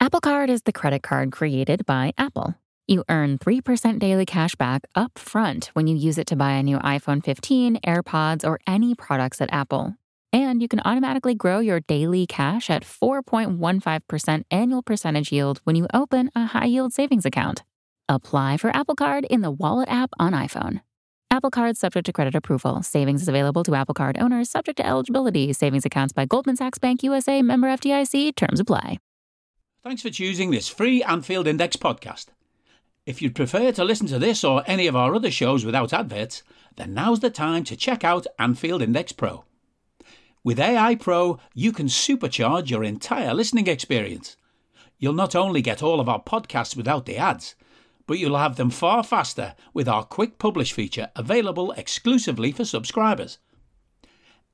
Apple Card is the credit card created by Apple. You earn 3% daily cash back up front when you use it to buy a new iPhone 15, AirPods, or any products at Apple. And you can automatically grow your daily cash at 4.15% annual percentage yield when you open a high-yield savings account. Apply for Apple Card in the Wallet app on iPhone. Apple Card subject to credit approval. Savings is available to Apple Card owners subject to eligibility. Savings accounts by Goldman Sachs Bank USA, member FDIC. Terms apply. Thanks for choosing this free Anfield Index podcast. If you'd prefer to listen to this or any of our other shows without adverts, then now's the time to check out Anfield Index Pro. With AI Pro, you can supercharge your entire listening experience. You'll not only get all of our podcasts without the ads, but you'll have them far faster with our Quick Publish feature available exclusively for subscribers.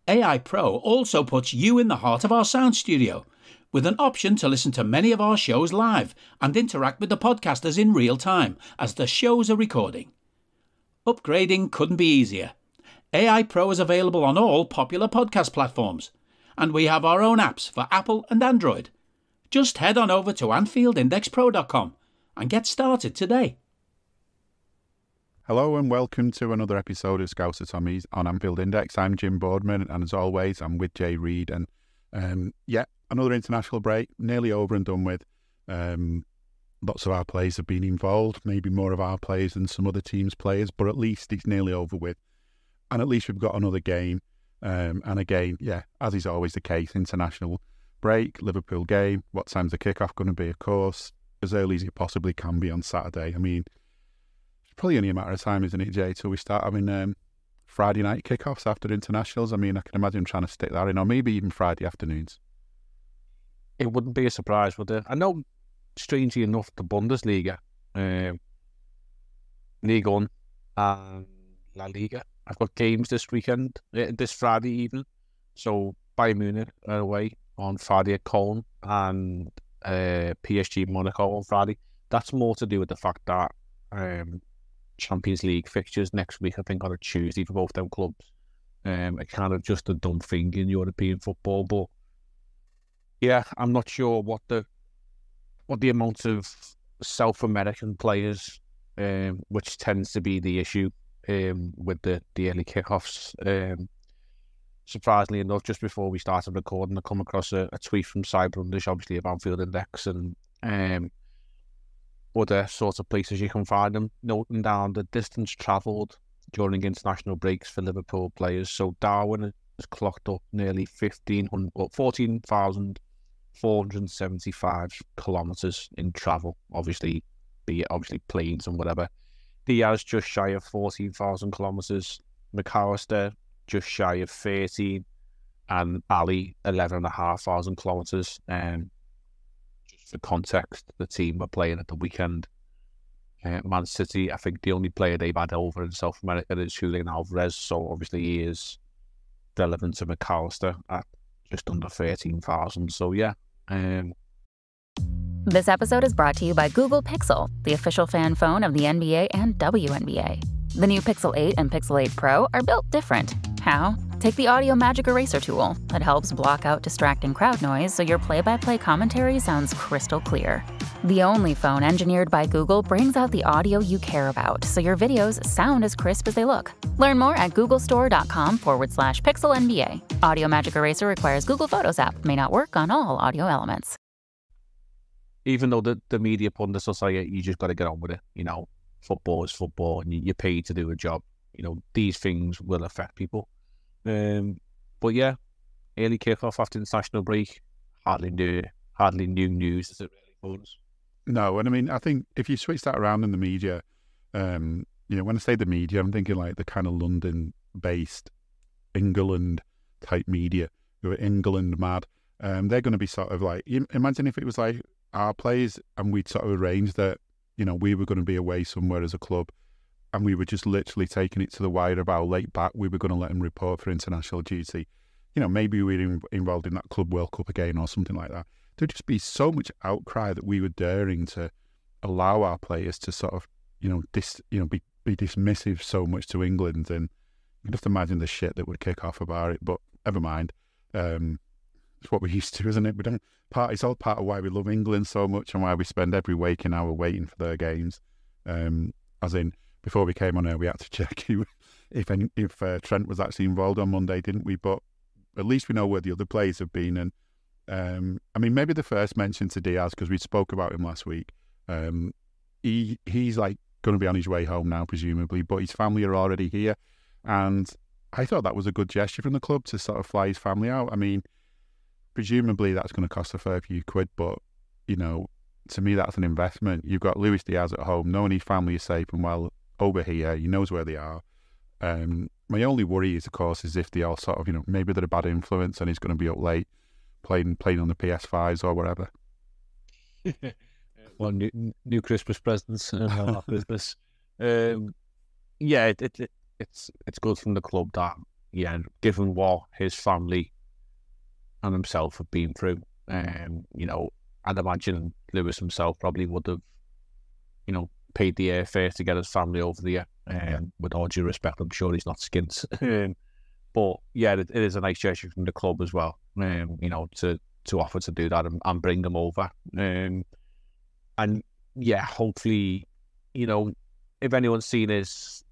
AI Pro also puts you in the heart of our sound studio, with an option to listen to many of our shows live and interact with the podcasters in real time as the shows are recording. Upgrading couldn't be easier. AI Pro is available on all popular podcast platforms, and we have our own apps for Apple and Android. Just head on over to AnfieldIndexPro.com and get started today. Hello and welcome to another episode of Scouser Tommies on Anfield Index. I'm Jim Boardman, and as always, I'm with Jay Reid. And another international break, nearly over and done with. Lots of our players have been involved, maybe more of our players than some other teams' players, but at least it's nearly over with. And at least we've got another game. And again, as is always the case, international break, Liverpool game. What time's the kickoff going to be? Of course, as early as it possibly can be on Saturday. I mean, it's probably only a matter of time, isn't it, Jay, till we start having Friday night kickoffs after internationals. I mean, I can imagine trying to stick that in, or maybe even Friday afternoons. It wouldn't be a surprise, would it? I know, strangely enough, the Bundesliga, Liga 1 and La Liga, I've got games this weekend, this Friday evening. So Bayern Munich are away on Friday at Cologne and PSG Monaco on Friday. That's more to do with the fact that Champions League fixtures next week, I think, on a Tuesday for both them clubs. It kind of just a dumb thing in European football, but yeah, I'm not sure what the amount of South American players, which tends to be the issue with the early kickoffs. Surprisingly enough, just before we started recording, I come across a tweet from Cy Brundish, obviously of Anfield Index, and other sorts of places you can find them, noting down the distance travelled during international breaks for Liverpool players. So Darwin has clocked up nearly 14,475 kilometres in travel, be it planes and whatever. Diaz just shy of 14,000 kilometres, McAllister just shy of 13, and Ali 11,500 kilometres. Just for context, the team were playing at the weekend. Man City, I think the only player they've had over in South America is Julian Alvarez, so obviously he is relevant to McAllister at just under 13,000. So yeah. This episode is brought to you by Google Pixel, the official fan phone of the NBA and WNBA. The new Pixel 8 and Pixel 8 Pro are built different. How? Take the Audio Magic Eraser tool. It helps block out distracting crowd noise so your play-by-play commentary sounds crystal clear. The only phone engineered by Google brings out the audio you care about so your videos sound as crisp as they look. Learn more at googlestore.com/pixelnba. Audio Magic Eraser requires Google Photos app. May not work on all audio elements. Even though the media pundits will say you just got to get on with it, football is football and you're paid to do a job. These things will affect people. But yeah, early kickoff after international break, hardly new news, is it really, folks? No, and I mean, I think if you switch that around in the media, when I say the media, I'm thinking like the kind of London-based England type media who are England mad. They're going to be sort of like, imagine if it was like our players and we'd sort of arranged that, we were going to be away somewhere as a club and we were just literally taking it to the wire of how late back we were going to let them report for international duty. Maybe we were involved in that Club World Cup again or something like that. There'd just be so much outcry that we were daring to allow our players to sort of, be dismissive so much to England, and you can just imagine the shit that would kick off about it. But never mind. It's what we're used to, isn't it? It's all part of why we love England so much and why we spend every waking hour waiting for their games. As in, before we came on air, we had to check if Trent was actually involved on Monday, didn't we? But at least we know where the other players have been. And I mean, maybe the first mention to Diaz, because we spoke about him last week. He's like going to be on his way home now, presumably, but his family are already here. And I thought that was a good gesture from the club to sort of fly his family out. I mean, presumably that's going to cost a fair few quid, but, you know, to me, that's an investment. You've got Luis Diaz at home, knowing his family is safe and well over here. He knows where they are. My only worry is, of course, is if they all sort of, you know, maybe they're a bad influence and he's going to be up late playing on the PS5s or whatever. Well, new Christmas presents and all that business. Yeah, it's good from the club that, yeah, given what his family and himself have been through, you know, I'd imagine Lewis himself probably would have, you know, paid the airfare to get his family over there. With all due respect, I'm sure he's not skint. But yeah, it is a nice gesture from the club as well. You know, to offer to do that and bring them over. And yeah, hopefully, you know, if anyone's seen his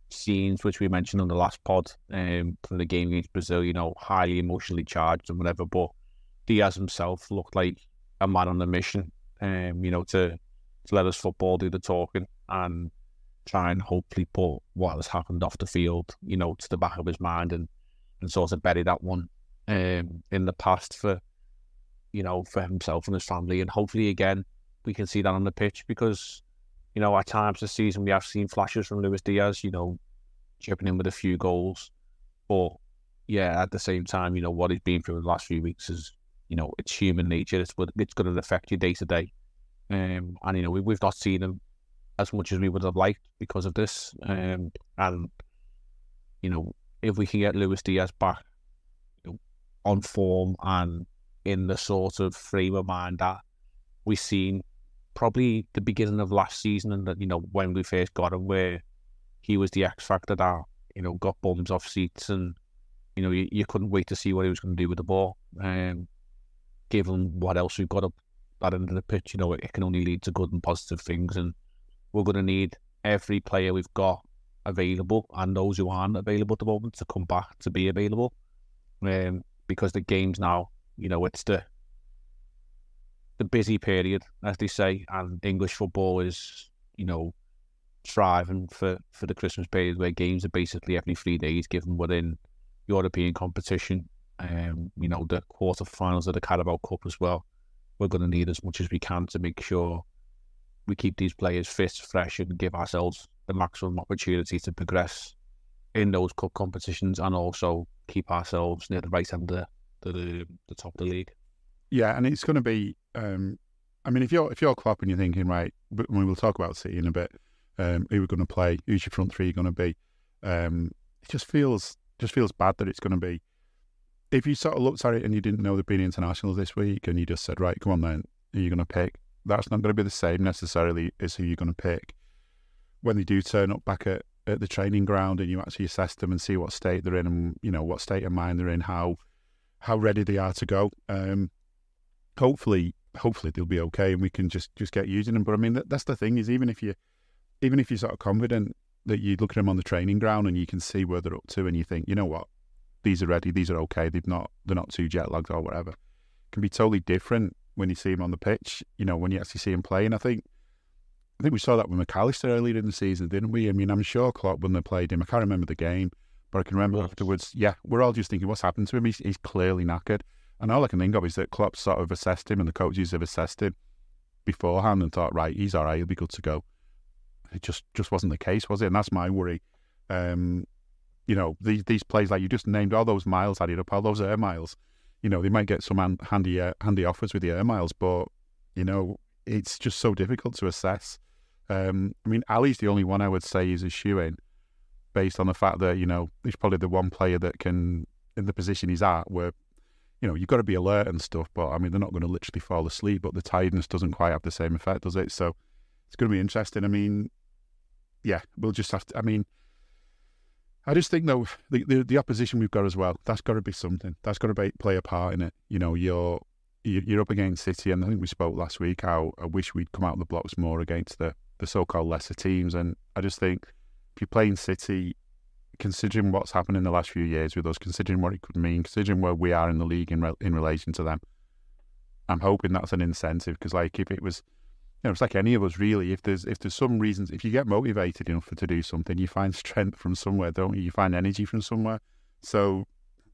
scenes, which we mentioned on the last pod, from the game against Brazil, you know, highly emotionally charged and whatever, but Diaz himself looked like a man on a mission, you know, to let us football do the talking and try and hopefully put what has happened off the field, you know, to the back of his mind and sort of bury that one in the past for, you know, for himself and his family. And hopefully, again, we can see that on the pitch because, you know, at times this season we have seen flashes from Luis Diaz, you know, chipping in with a few goals. But yeah, at the same time, you know, what he's been through in the last few weeks is, you know, it's human nature. It's going to affect you day to day. And, you know, we've not seen him as much as we would have liked because of this. And, you know, if we can get Luis Diaz back, you know, on form and in the sort of frame of mind that we've seen probably the beginning of last season and that, you know, when we first got him, where he was the X factor that, you know, got bums off seats and, you know, you couldn't wait to see what he was going to do with the ball. Given what else we've got up that end of the pitch, you know, it can only lead to good and positive things. And we're going to need every player we've got available and those who aren't available at the moment to come back to be available. Because the game's now, you know, it's the busy period, as they say, and English football is, you know, thriving for the Christmas period where games are basically every 3 days, given we're in European competition. You know, the quarterfinals of the Carabao Cup as well. We're going to need as much as we can to make sure we keep these players fit, fresh, and give ourselves the maximum opportunity to progress in those cup competitions and also keep ourselves near the right end of the top of the league. Yeah, and it's going to be. I mean, if you're Klopp and you're thinking, right, we'll talk about City in a bit. Who we're going to play? Who's your front three going to be? It just feels bad that it's going to be. If you sort of looked at it and you didn't know there'd been internationals this week and you just said, right, come on then, who are you going to pick? That's not going to be the same necessarily as who you're going to pick when they do turn up back at the training ground and you actually assess them and see what state they're in and, you know, what state of mind they're in, how ready they are to go. Hopefully they'll be okay and we can just get using them. But I mean, that's the thing is even if you're sort of confident that you look at them on the training ground and you can see where they're up to and you think, you know what, these are ready, these are okay, they're not too jet lagged or whatever. It can be totally different when you see them on the pitch, you know, when you actually see them play. And I think we saw that with McAllister earlier in the season, didn't we? I mean, I'm sure Klopp, when they played him, I can't remember the game, but I can remember afterwards, yeah, we're all just thinking, what's happened to him? He's clearly knackered. And all I can think of is that Klopp sort of assessed him and the coaches have assessed him beforehand and thought, right, he's all right, he'll be good to go. It just wasn't the case, was it? And that's my worry. You know, these plays, like you just named, all those miles added up, all those air miles, you know, they might get some handy offers with the air miles, but, you know, it's just so difficult to assess. I mean, Ali's the only one I would say is a shoe-in based on the fact that, you know, he's probably the one player that can, in the position he's at, where, you know, you've got to be alert and stuff, but, I mean, they're not going to literally fall asleep, but the tiredness doesn't quite have the same effect, does it? So it's going to be interesting. I mean, yeah, we'll just have to, I mean, I just think though the opposition we've got as well, that's got to be something. That's got to play a part in it. You know, you're up against City, and I think we spoke last week how I wish we'd come out of the blocks more against the so-called lesser teams. And I just think if you're playing City, considering what's happened in the last few years with us, considering what it could mean, considering where we are in the league in relation to them, I'm hoping that's an incentive. Because like if it was, you know, it's like any of us really. If there's some reasons, if you get motivated enough to do something, you find strength from somewhere, don't you? You find energy from somewhere. So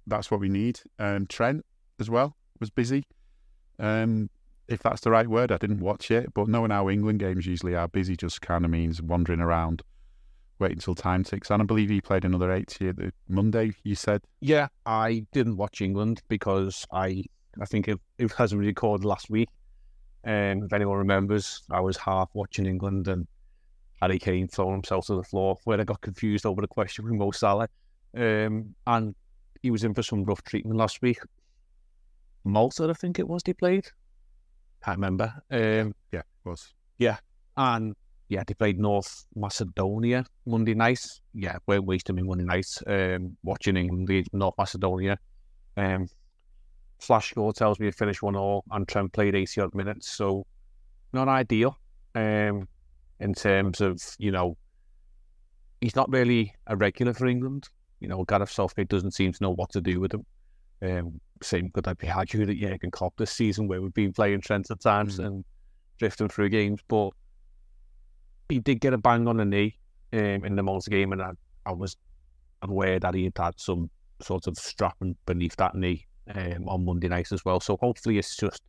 that's what we need. Trent as well was busy. If that's the right word, I didn't watch it, but knowing how England games usually are, busy just kind of means wandering around, waiting until time ticks. And I believe he played another 80 the Monday, you said? Yeah, I didn't watch England because I think it hasn't really recorded last week. If anyone remembers, I was half watching England and Harry Kane throwing himself to the floor where I got confused over the question with Mo Salah. And he was in for some rough treatment last week. Malta, I think it was, they played. Can't remember. Yeah, it was. Yeah, and yeah, they played North Macedonia Monday night. Yeah, we're wasting me Monday night watching England lead North Macedonia. Flash score tells me it finished 1-1 and Trent played 80 odd minutes, so not ideal. In terms of, you know, he's not really a regular for England. You know, Gareth Southgate doesn't seem to know what to do with him. Same could I be argued at Jurgen Klopp this season, where we've been playing Trent at times and drifting through games. But he did get a bang on the knee in the Malta game, and I was aware that he had had some sort of strapping beneath that knee on Monday night as well. So hopefully it's just,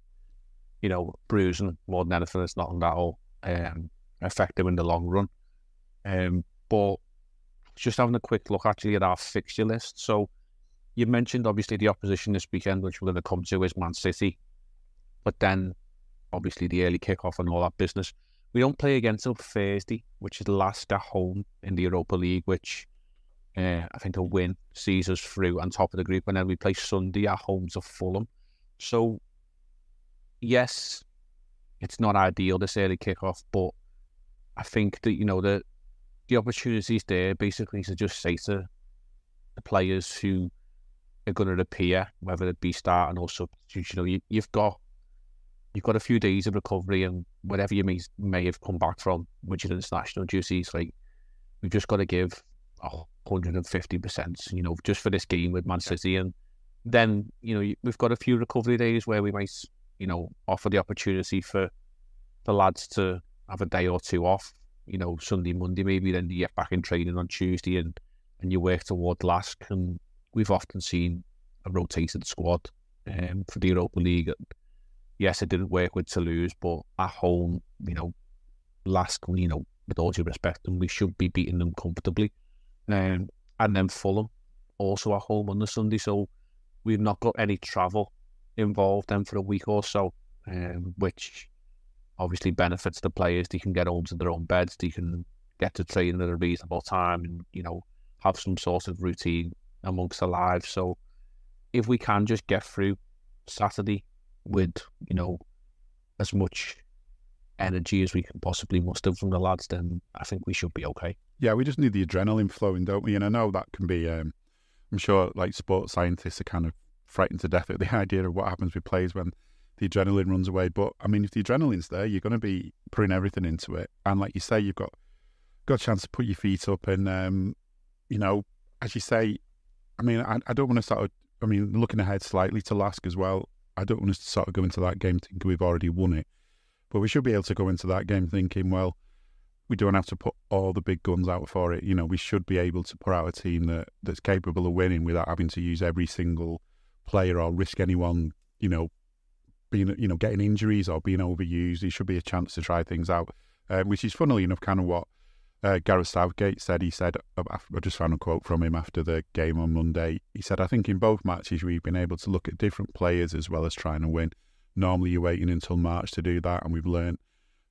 you know, bruising more than anything. It's nothing that'll affect him in the long run. But just having a quick look actually at our fixture list. So you mentioned obviously the opposition this weekend, which we're going to come to, is Man City. But then obviously the early kickoff and all that business. We don't play again till Thursday, which is last at home in the Europa League, which I think a win sees us through on top of the group. And then we play Sunday at home to Fulham. So yes, it's not ideal, this early kickoff, but I think that, you know, the opportunities there basically to just say to the players who are going to appear, whether it be starting or substitute, you know, you've got a few days of recovery, and whatever you may have come back from, which is international duties, like, we've just got to give 150%, you know, just for this game with Man City. And then, you know, we've got a few recovery days where we might, you know, offer the opportunity for the lads to have a day or two off, you know, Sunday, Monday maybe, then you get back in training on Tuesday and you work toward LASK. And we've often seen a rotated squad for the Europa League. Yes, it didn't work with Toulouse, but at home, you know, LASK, you know, with all due respect, and we should be beating them comfortably. And then Fulham, also at home on the Sunday. So we've not got any travel involved then for a week or so, which obviously benefits the players. They can get home to their own beds. They can get to training at a reasonable time and, you know, have some sort of routine amongst the lives. So if we can just get through Saturday with, you know, as much energy as we can possibly muster from the lads, then I think we should be okay. Yeah, we just need the adrenaline flowing, don't we? And I know that can be, I'm sure, like, sports scientists are kind of frightened to death at the idea of what happens with players when the adrenaline runs away. But I mean, if the adrenaline's there, you're going to be putting everything into it. And like you say, you've got a chance to put your feet up. And, you know, as you say, I mean, I don't want to sort of, I mean, looking ahead slightly to LASK as well, I don't want us to sort of go into that game thinking we've already won it. But we should be able to go into that game thinking, well, we don't have to put all the big guns out for it. You know, we should be able to put out a team that's capable of winning without having to use every single player or risk anyone, you know, being, you know, getting injuries or being overused. There should be a chance to try things out, which is funnily enough kind of what Gareth Southgate said. He said, I just found a quote from him after the game on Monday. He said, I think in both matches we've been able to look at different players as well as trying to win. Normally you're waiting until March to do that, and we've learned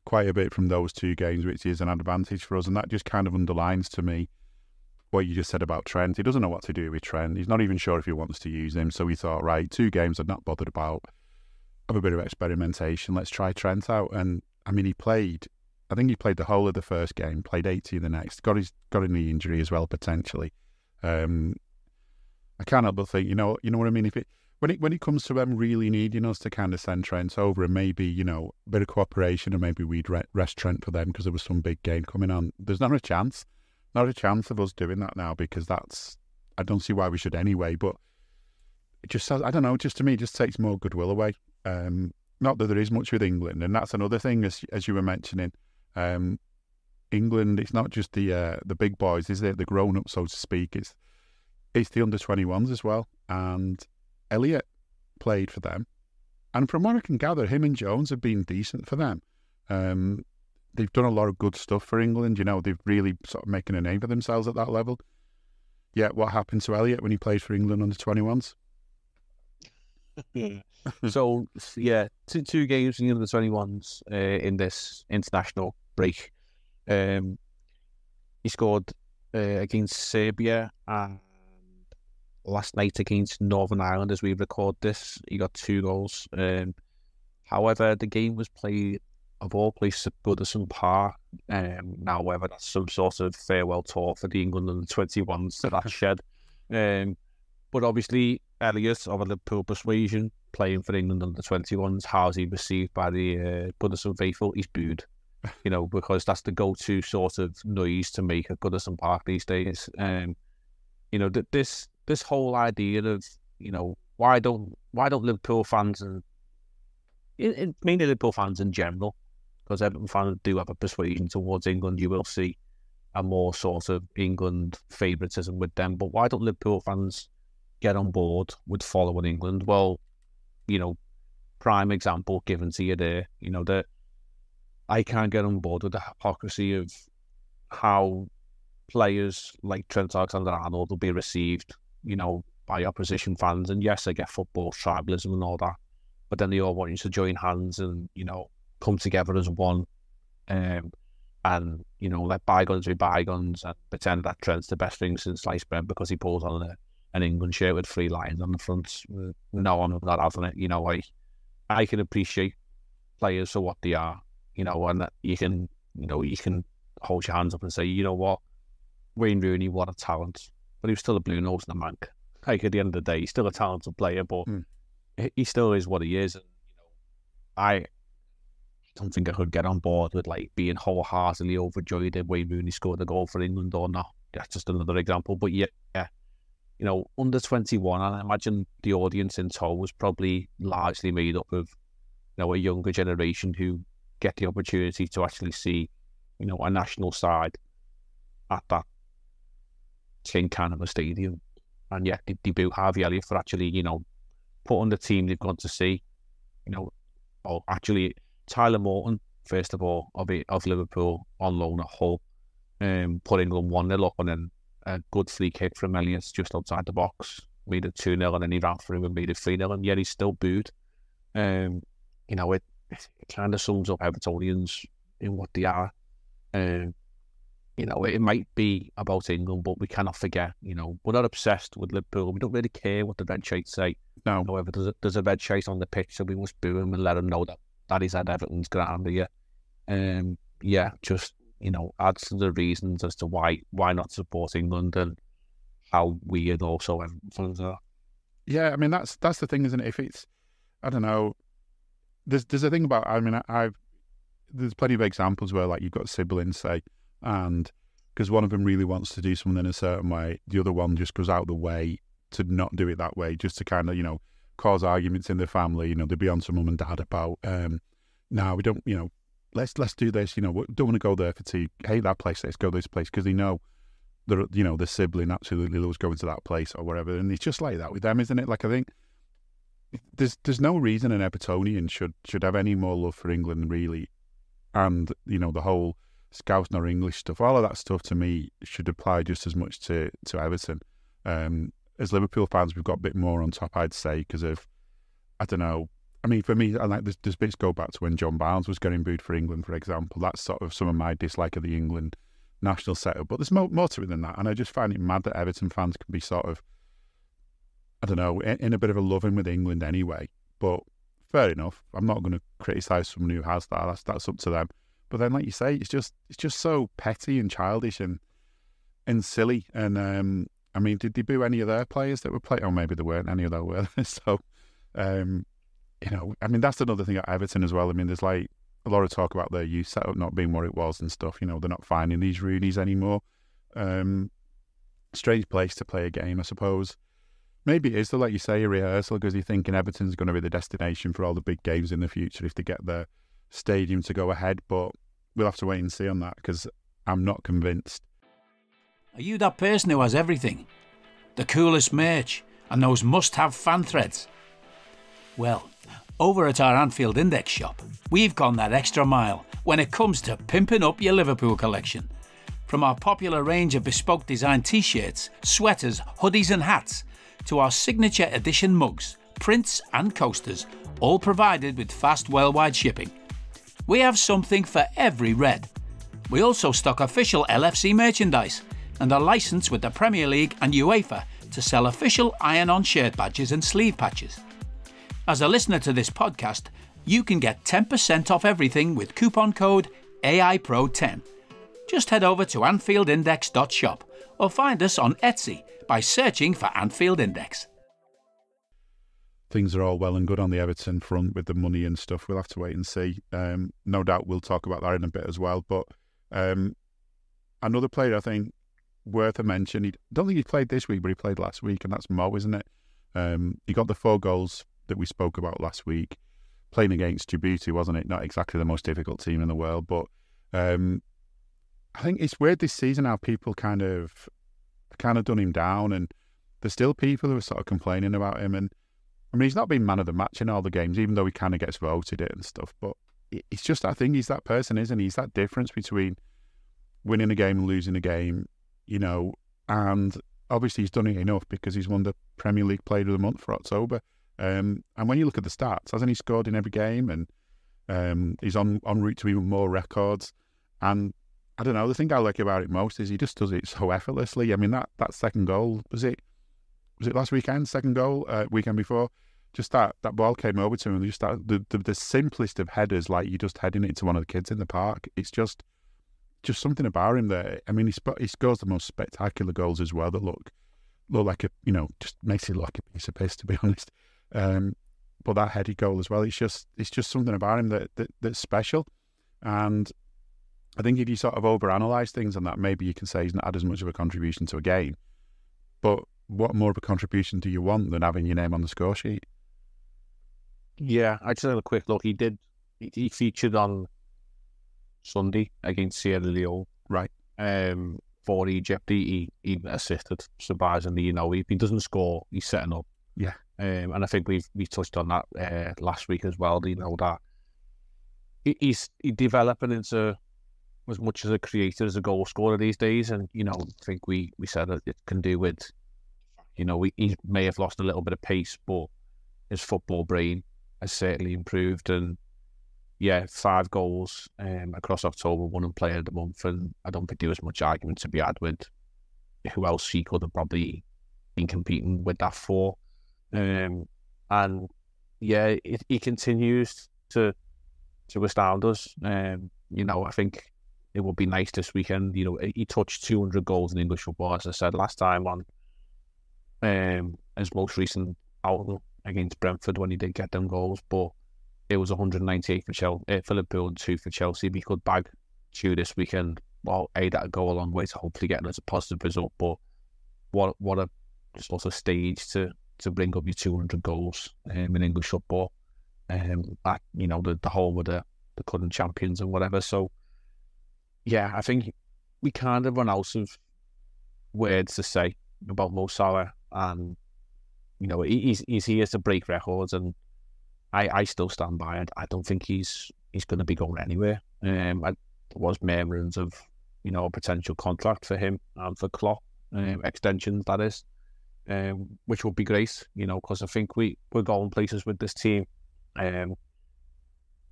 quite a bit from those two games, which is an advantage for us. And that just kind of underlines to me what you just said about Trent. He doesn't know what to do with Trent. He's not even sure if he wants to use him. So he thought, right, 2 games I'm not bothered about. Have a bit of experimentation. Let's try Trent out. And I mean, I think he played the whole of the first game, played 80 in the next, got a knee injury as well, potentially. I can't help but think, you know what I mean? When it comes to them really needing us to kind of send Trent over and maybe, you know, a bit of cooperation and maybe we'd rest Trent for them because there was some big game coming on, there's not a chance of us doing that now, because I don't see why we should anyway, but it just, I don't know, just to me, it just takes more goodwill away. Not that there is much with England, and that's another thing, as you were mentioning. England, it's not just the big boys, is it? The grown-ups, so to speak. It's the under-21s as well, and Elliott played for them, and from what I can gather, him and Jones have been decent for them. They've done a lot of good stuff for England. You know, they've really sort of making a name for themselves at that level. Yeah, what happened to Elliott when he played for England under-21s? So, yeah, two games in the under-21s in this international break. He scored against Serbia, and last night against Northern Ireland, as we record this, he got 2 goals. However, the game was played, of all places, at Goodison Park. Now, whether that's some sort of farewell tour for the England under-21s to that shed. But obviously, Elliott of a Liverpool persuasion, playing for England under-21s, how's he received by the Goodison faithful? He's booed. You know, because that's the go-to sort of noise to make at Goodison Park these days. You know, this whole idea of, you know, why don't Liverpool fans, and mainly Liverpool fans in general, because Everton fans do have a persuasion towards England, you will see a more sort of England favouritism with them. But why don't Liverpool fans get on board with following England? Well, you know, prime example given to you there, you know, that I can't get on board with the hypocrisy of how players like Trent Alexander-Arnold will be received, you know, by opposition fans. And yes, I get football tribalism and all that, but then they all want you to join hands and, you know, come together as one, and, you know, let bygones be bygones and pretend that Trent's the best thing since sliced bread because he pulls on an England shirt with 3 lions on the front. No, I'm not having it. You know, I can appreciate players for what they are, you know, and that you can hold your hands up and say, you know what, Wayne Rooney, what a talent, but he was still a blue nose and a mank. Like, at the end of the day, he's still a talented player, but he still is what he is. And, you know, I don't think I could get on board with like being wholeheartedly overjoyed if Wayne Rooney scored a goal for England or not. That's just another example. But yeah, you know, under 21, and I imagine the audience in tow was probably largely made up of, you know, a younger generation who get the opportunity to actually see, you know, a national side at that tin can of a stadium. And yet they boo Harvey Elliott for actually, you know, putting the team they've gone to see, you know, or actually Tyler Morton, first of all, of Liverpool on loan at Hull, put England 1-0 up, and then a good free kick from Elliott just outside the box, made it 2-0, and then he ran through and made it 3-0, and yet he's still booed. You know, it kind of sums up Evertonians in what they are. You know, it might be about England, but we cannot forget, you know, we're not obsessed with Liverpool. We don't really care what the red shirts say. No. However, there's a red shirt on the pitch, so we must boo him and let him know that he's at Everton's ground here. Yeah, just, you know, adds to the reasons as to why not support England and how weird also Everton fans are. Yeah, I mean, that's the thing, isn't it? If it's, I don't know, there's a thing about, I mean, there's plenty of examples where, like, you've got siblings, say, and because one of them really wants to do something a certain way, the other one just goes out of the way to not do it that way, just to kind of, you know, cause arguments in the family. You know, they'll be on to mum and dad about, no, we don't, you know, let's do this, you know, we don't want to go there for tea. Hey, that place, let's go this place, because they know that, you know, the sibling absolutely loves going to that place or whatever. And it's just like that with them, isn't it? Like, I think there's no reason an Evertonian should have any more love for England, really. And, you know, the whole Scouse nor English stuff, all of that stuff to me should apply just as much to Everton. As Liverpool fans, we've got a bit more on top, I'd say, because of, I don't know, I mean, for me, I like there's bits go back to when John Barnes was getting booed for England, for example. That's sort of some of my dislike of the England national setup. But there's more to it than that. And I just find it mad that Everton fans can be sort of, I don't know, in a bit of a loving with England anyway. But fair enough. I'm not going to criticise someone who has that. That's up to them. But then, like you say, it's just so petty and childish and silly. And I mean, did they boo any of their players that were playing? Oh, maybe there weren't any of them, were there? So, you know, I mean, that's another thing at Everton as well. I mean, there's like a lot of talk about their youth setup not being what it was and stuff. You know, they're not finding these Roonies anymore. Strange place to play a game, I suppose. Maybe it is, though, like you say, a rehearsal, because you're thinking Everton's going to be the destination for all the big games in the future if they get their stadium to go ahead. But we'll have to wait and see on that, because I'm not convinced. Are you that person who has everything? The coolest merch and those must-have fan threads? Well, over at our Anfield Index shop, we've gone that extra mile when it comes to pimping up your Liverpool collection. From our popular range of bespoke design t-shirts, sweaters, hoodies and hats, to our signature edition mugs, prints and coasters, all provided with fast worldwide shipping. We have something for every red. We also stock official LFC merchandise and are licensed with the Premier League and UEFA to sell official iron-on shirt badges and sleeve patches. As a listener to this podcast, you can get 10% off everything with coupon code AIPRO10. Just head over to AnfieldIndex.shop or find us on Etsy by searching for Anfield Index. Things are all well and good on the Everton front with the money and stuff. We'll have to wait and see. No doubt we'll talk about that in a bit as well. But another player I think worth a mention, I don't think he played this week, but he played last week, and that's Mo, isn't it? He got the 4 goals that we spoke about last week, playing against Djibouti, wasn't it? Not exactly the most difficult team in the world, but I think it's weird this season how people kind of done him down, and there's still people who are sort of complaining about him. And I mean, he's not been man of the match in all the games, even though he kind of gets voted it and stuff. But it's just, I think he's that person, isn't he? He's that difference between winning a game and losing a game, you know. And obviously he's done it enough because he's won the Premier League Player of the Month for October. And when you look at the stats, hasn't he scored in every game? And he's on route to even more records. And I don't know, the thing I like about it most is he just does it so effortlessly. I mean, that second goal, was it last weekend? Second goal, weekend before? Just that ball came over to him, and just the simplest of headers, like you just heading it to one of the kids in the park. It's just something about him there. I mean, he scores the most spectacular goals as well that look like just makes it look like a piece of piss, to be honest. But that headed goal as well, it's just something about him that's special. And I think if you sort of overanalyze things on that, maybe you can say he's not had as much of a contribution to a game. But what more of a contribution do you want than having your name on the score sheet? Yeah, I just had a quick look. He featured on Sunday against Sierra Leone. Right. For Egypt, he assisted, surprisingly. You know, if he doesn't score, he's setting up. Yeah. And I think we touched on that last week as well. You know, that he's developing into as much as a creator as a goal scorer these days. And, you know, I think we said that it can do with, you know, he may have lost a little bit of pace, but his football brain has certainly improved. And yeah, 5 goals across October, won and Player of the Month. And I don't think there was much argument to be had with who else he could have probably been competing with that for. And yeah, he continues to astound us. You know, I think it would be nice this weekend. You know, he touched 200 goals in English football, as I said last time on his most recent outing against Brentford when he did get them goals. But it was 198 for Liverpool and 2 for Chelsea. If he could bag 2 this weekend, well, that'd go a long way to hopefully getting us a positive result. But what a sort of stage to bring up your 200 goals in English football. At, you know, the home of the current champions and whatever. So yeah, I think we kind of run out of words to say about Mo Salah, and you know, he's here to break records, and I still stand by it. I don't think he's going to be going anywhere. There was murmurings of, you know, a potential contract for him and for Klopp, extensions, that is, which would be great, you know, because I think we're going places with this team. You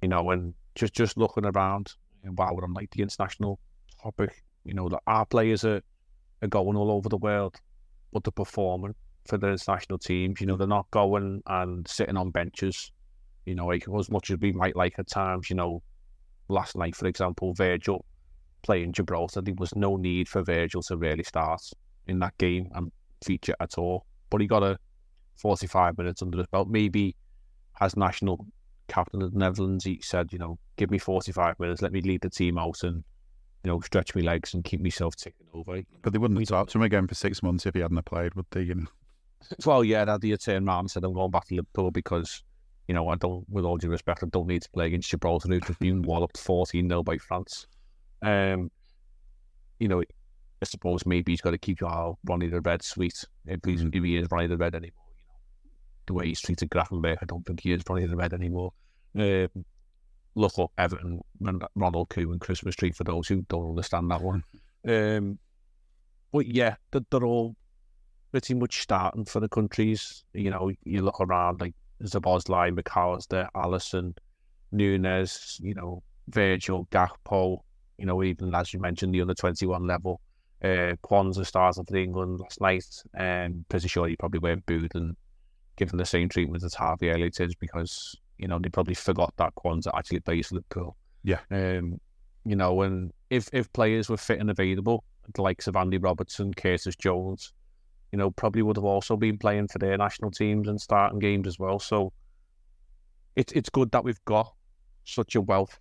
know, and just looking around, and while we're on like the international topic, you know, that our players are going all over the world, but they're performing for the international teams. You know, they're not going and sitting on benches, you know, like as much as we might like at times. You know, last night, for example, Virgil playing Gibraltar, there was no need for Virgil to really start in that game, and feature at all. But he got a 45 minutes under his belt. Maybe as national captain of the Netherlands, he said, give me 45 minutes, let me lead the team out and, stretch my legs and keep myself ticking over. But they wouldn't have talked to him again for 6 months if he hadn't played, would they? Well, yeah, that he turned around and said, I'm going back to Liverpool because, I don't, with all due respect, I don't need to play against Gibraltar, who've just been walloped 14-0 by France. I suppose maybe he's got to keep Ronnie the Red sweet if he is Ronnie the Red anymore. The way he's treated Grafenberg, I don't think he is Ronnie the Red anymore. Look up Everton and Ronald Koeman Christmas tree for those who don't understand that one. But yeah, they're all pretty much starting for the countries. You look around like Szoboszlai, McAllister, Alisson, Nunes, Virgil, Gakpo, even as you mentioned, the under 21 level. Kwanzaa starting for England last night. Pretty sure he probably weren't booed and given the same treatment as Harvey Elliott is because, they probably forgot that Kwanzaa actually plays for Liverpool. Yeah. And if players were fit and available, the likes of Andy Robertson, Curtis Jones, probably would have also been playing for their national teams and starting games as well. So it's good that we've got such a wealth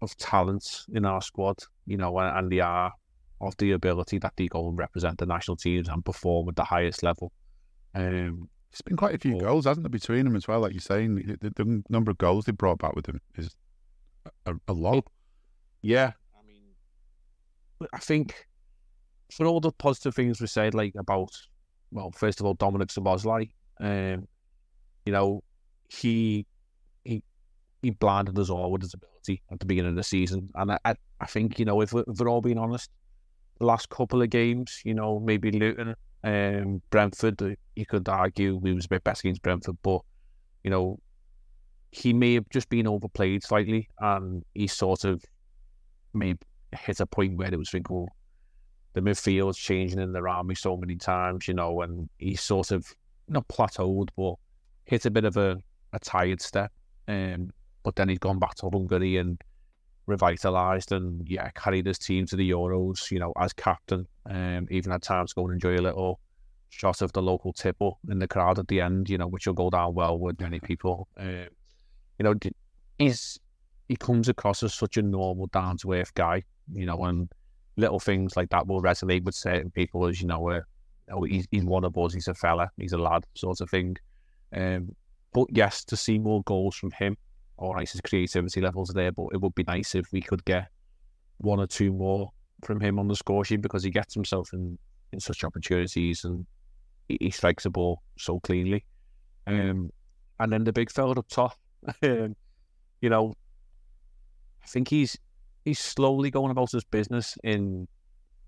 of talent in our squad, and they are of the ability that they go and represent the national teams and perform at the highest level. It's been quite a few goals, hasn't there, between them as well? Like you're saying, the number of goals they brought back with them is a lot. Yeah, I think for all the positive things we said, like about, well, first of all, Dominik Szoboszlai, he blinded us all with his ability at the beginning of the season, and I think if we're all being honest, the last couple of games, maybe Luton, Brentford, you could argue we was a bit better against Brentford, but he may have just been overplayed slightly, and he sort of maybe hit a point where it was thinking, well, the midfield's changing in their army so many times, and he sort of not plateaued, but hit a bit of a tired step. But then he's gone back to Hungary and revitalised and carried his team to the Euros, as captain. Even at times go and enjoy a little shot of the local tipple in the crowd at the end, which will go down well with many people. He comes across as such a normal, down-to-earth guy, and little things like that will resonate with certain people as, he's one of us, he's a fella, he's a lad, sort of thing. But yes, to see more goals from him, all right, his creativity levels there, but it would be nice if we could get one or two more from him on the score sheet because he gets himself in such opportunities and he strikes the ball so cleanly. And then the big fella up top, I think he's slowly going about his business in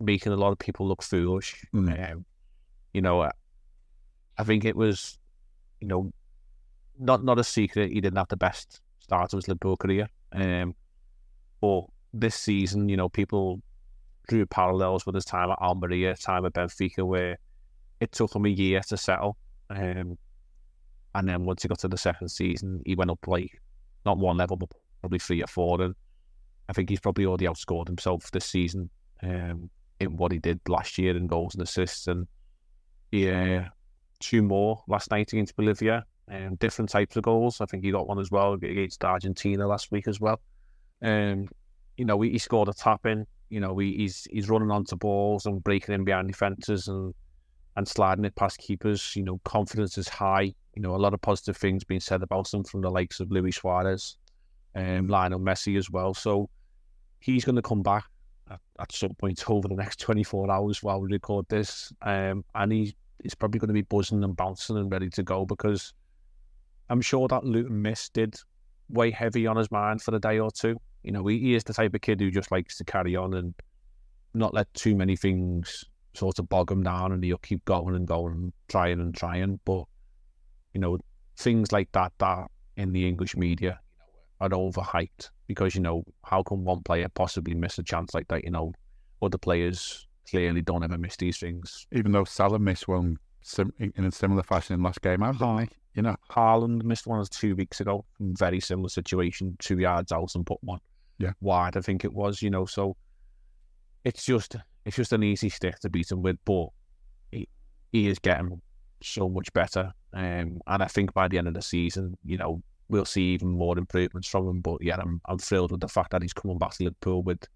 making a lot of people look foolish. I think it was, not a secret he didn't have the best start of his Liverpool career. But this season, people drew parallels with his time at Almeria, time at Benfica, where it took him a year to settle. And then once he got to the second season, he went up like, not one level, but probably 3 or 4. And I think he's probably already outscored himself this season in what he did last year in goals and assists. And 2 more last night against Bolivia. Different types of goals. I think he got one as well against Argentina last week as well. He scored a tap in. He's running onto balls and breaking in behind defences and sliding it past keepers. Confidence is high. A lot of positive things being said about him from the likes of Luis Suarez, Lionel Messi as well. So he's going to come back at some point over the next 24 hours while we record this. And he's probably going to be buzzing and bouncing and ready to go because I'm sure that Luton miss did weigh heavy on his mind for a day or two. He is the type of kid who just likes to carry on and not let too many things sort of bog him down, and he'll keep going and going, trying and trying. But, things like that in the English media are overhyped because, how can one player possibly miss a chance like that? Other players clearly don't ever miss these things. Even though Salah missed one in a similar fashion in last game out, didn't he? Haaland missed one 2 weeks ago. Very similar situation, 2 yards out and put one wide, I think it was, So it's just an easy stick to beat him with, but he he is getting so much better. And I think by the end of the season, we'll see even more improvements from him. But yeah, I'm thrilled with the fact that he's coming back to Liverpool with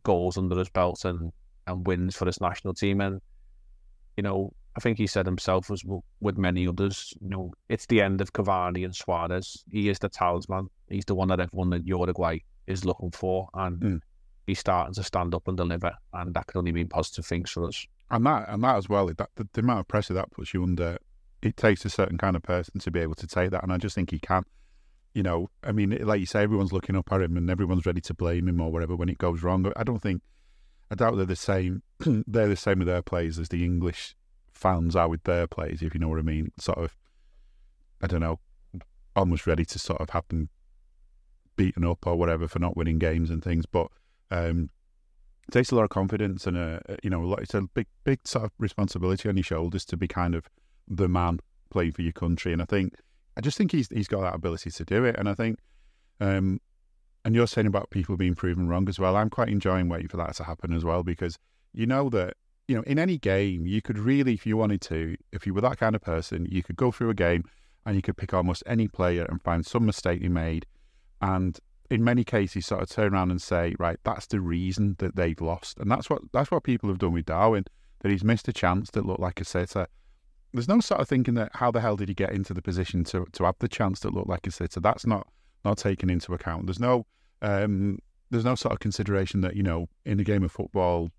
goals under his belt and wins for his national team. And, I think he said himself, as with many others, it's the end of Cavani and Suarez. He is the talisman. He's the one that everyone in Uruguay is looking for. And he's starting to stand up and deliver. And that can only mean positive things for us. And that as well, the amount of pressure that puts you under, it takes a certain kind of person to be able to take that. And I just think he can. I mean, like you say, everyone's looking up at him and everyone's ready to blame him or whatever when it goes wrong. I doubt they're the same. They're the same with their players as the English fans are with their players, if you know what I mean. Sort of, I don't know, almost ready to sort of have them beaten up or whatever for not winning games and things. But it takes a lot of confidence and it's a big sort of responsibility on your shoulders to be kind of the man playing for your country. And I just think he's got that ability to do it. And I think, and you're saying about people being proven wrong as well. I'm quite enjoying waiting for that to happen as well, because that, in any game, you could really, if you wanted to, if you were that kind of person, you could go through a game and you could pick almost any player and find some mistake he made. And in many cases, sort of turn around and say, right, that's the reason that they've lost. And that's what people have done with Darwin, that he's missed a chance that looked like a sitter. There's no sort of thinking that how the hell did he get into the position to have the chance that looked like a sitter. That's not taken into account. There's no sort of consideration that, in a game of football,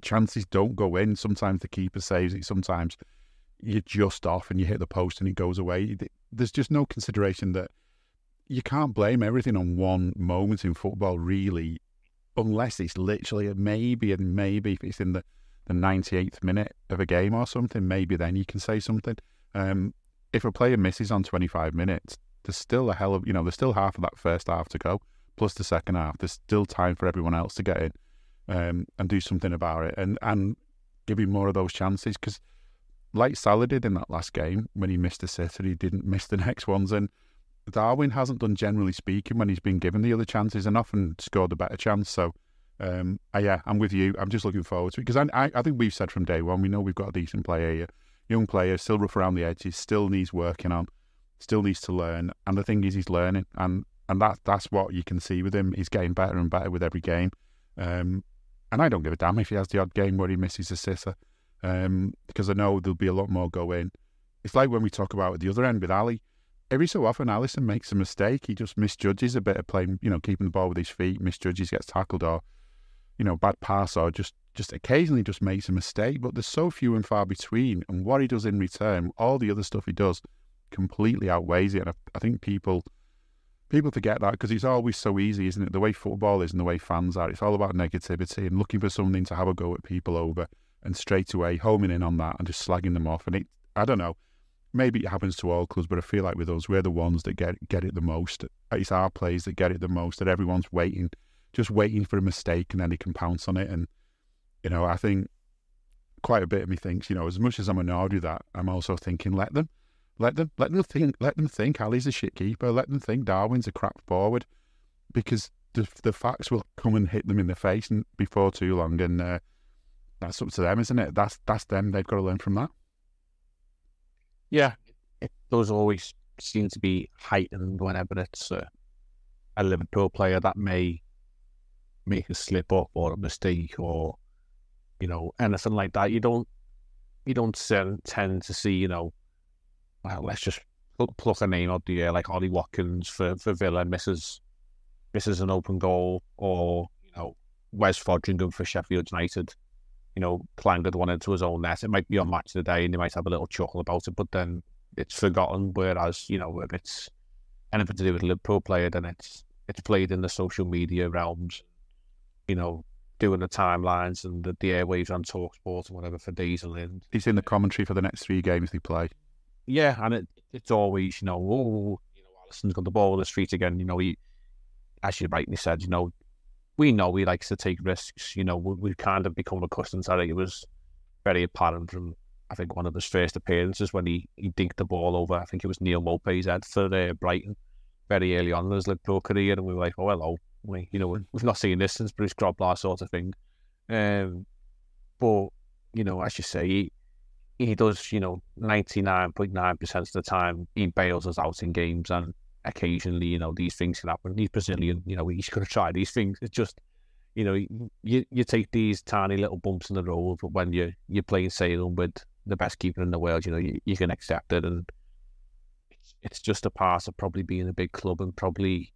chances don't go in. Sometimes the keeper saves it. Sometimes you're just off and you hit the post and it goes away. There's just no consideration that you can't blame everything on one moment in football, really, unless it's literally maybe if it's in the 98th minute of a game or something, maybe then you can say something. If a player misses on 25 minutes, there's still there's still half of that first half to go, plus the second half. There's still time for everyone else to get in and do something about it and give him more of those chances. Because like Salah did in that last game, when he missed a sitter, he didn't miss the next ones. And Darwin hasn't done, generally speaking, when he's been given the other chances, and often scored a better chance. So, I'm with you. I'm just looking forward to it, because I think we've said from day one, we know we've got a decent player here. Young player, still rough around the edges, still needs working on, still needs to learn. And the thing is, he's learning. And that's what you can see with him. He's getting better and better with every game. And I don't give a damn if he has the odd game where he misses a sitter, because I know there'll be a lot more go in. It's like when we talk about at the other end with Ali. Every so often, Alisson makes a mistake. He just misjudges a bit of playing, keeping the ball with his feet, misjudges, gets tackled, or, bad pass, or just occasionally just makes a mistake. But there's so few and far between. And what he does in return, all the other stuff he does, completely outweighs it. And I think people forget that, because it's always so easy, isn't it? The way football is and the way fans are, it's all about negativity and looking for something to have a go at people over, and straight away homing in on that and just slagging them off. And I don't know. Maybe it happens to all clubs, but I feel like with us, we're the ones that get it the most. It's our players that get it the most, that everyone's just waiting for a mistake, and then they can pounce on it. And, I think quite a bit of me thinks, as much as I'm annoyed with that, I'm also thinking, let them think Ali's a shit keeper. Let them think Darwin's a crap forward, because the facts will come and hit them in the face before too long. And that's up to them, isn't it? That's them. They've got to learn from that. Yeah, it does always seem to be heightened whenever it's a Liverpool player that may make a slip up or a mistake or, anything like that. You don't tend to see, well, let's just pluck a name out the air, like Ollie Watkins for Villa misses an open goal, or, Wes Foderingham for Sheffield United, clanged one into his own net. It might be on Match of the Day and they might have a little chuckle about it, but then it's forgotten. Whereas, if it's anything to do with a Liverpool player, then it's played in the social media realms, doing the timelines and the airwaves on TalkSport and whatever for days on end. He's in the commentary for the next 3 games they play. Yeah, and it's always, Alisson's got the ball in the street again. He, as you rightly said, we know he likes to take risks. We've kind of become accustomed to it. It was very apparent from, I think, one of his first appearances when he dinked the ball over, I think it was Neil Maupay's head for Brighton very early on in his Liverpool career. And we were like, oh, hello. We've not seen this since Bruce Grobbelaar sort of thing. But, as you say, he does, 99.9% of the time, he bails us out in games, and occasionally, these things can happen. He's Brazilian, he's going to try these things. It's just, you take these tiny little bumps in the road, but when you're playing Salem with the best keeper in the world, you can accept it, and it's just a part of probably being a big club, and probably,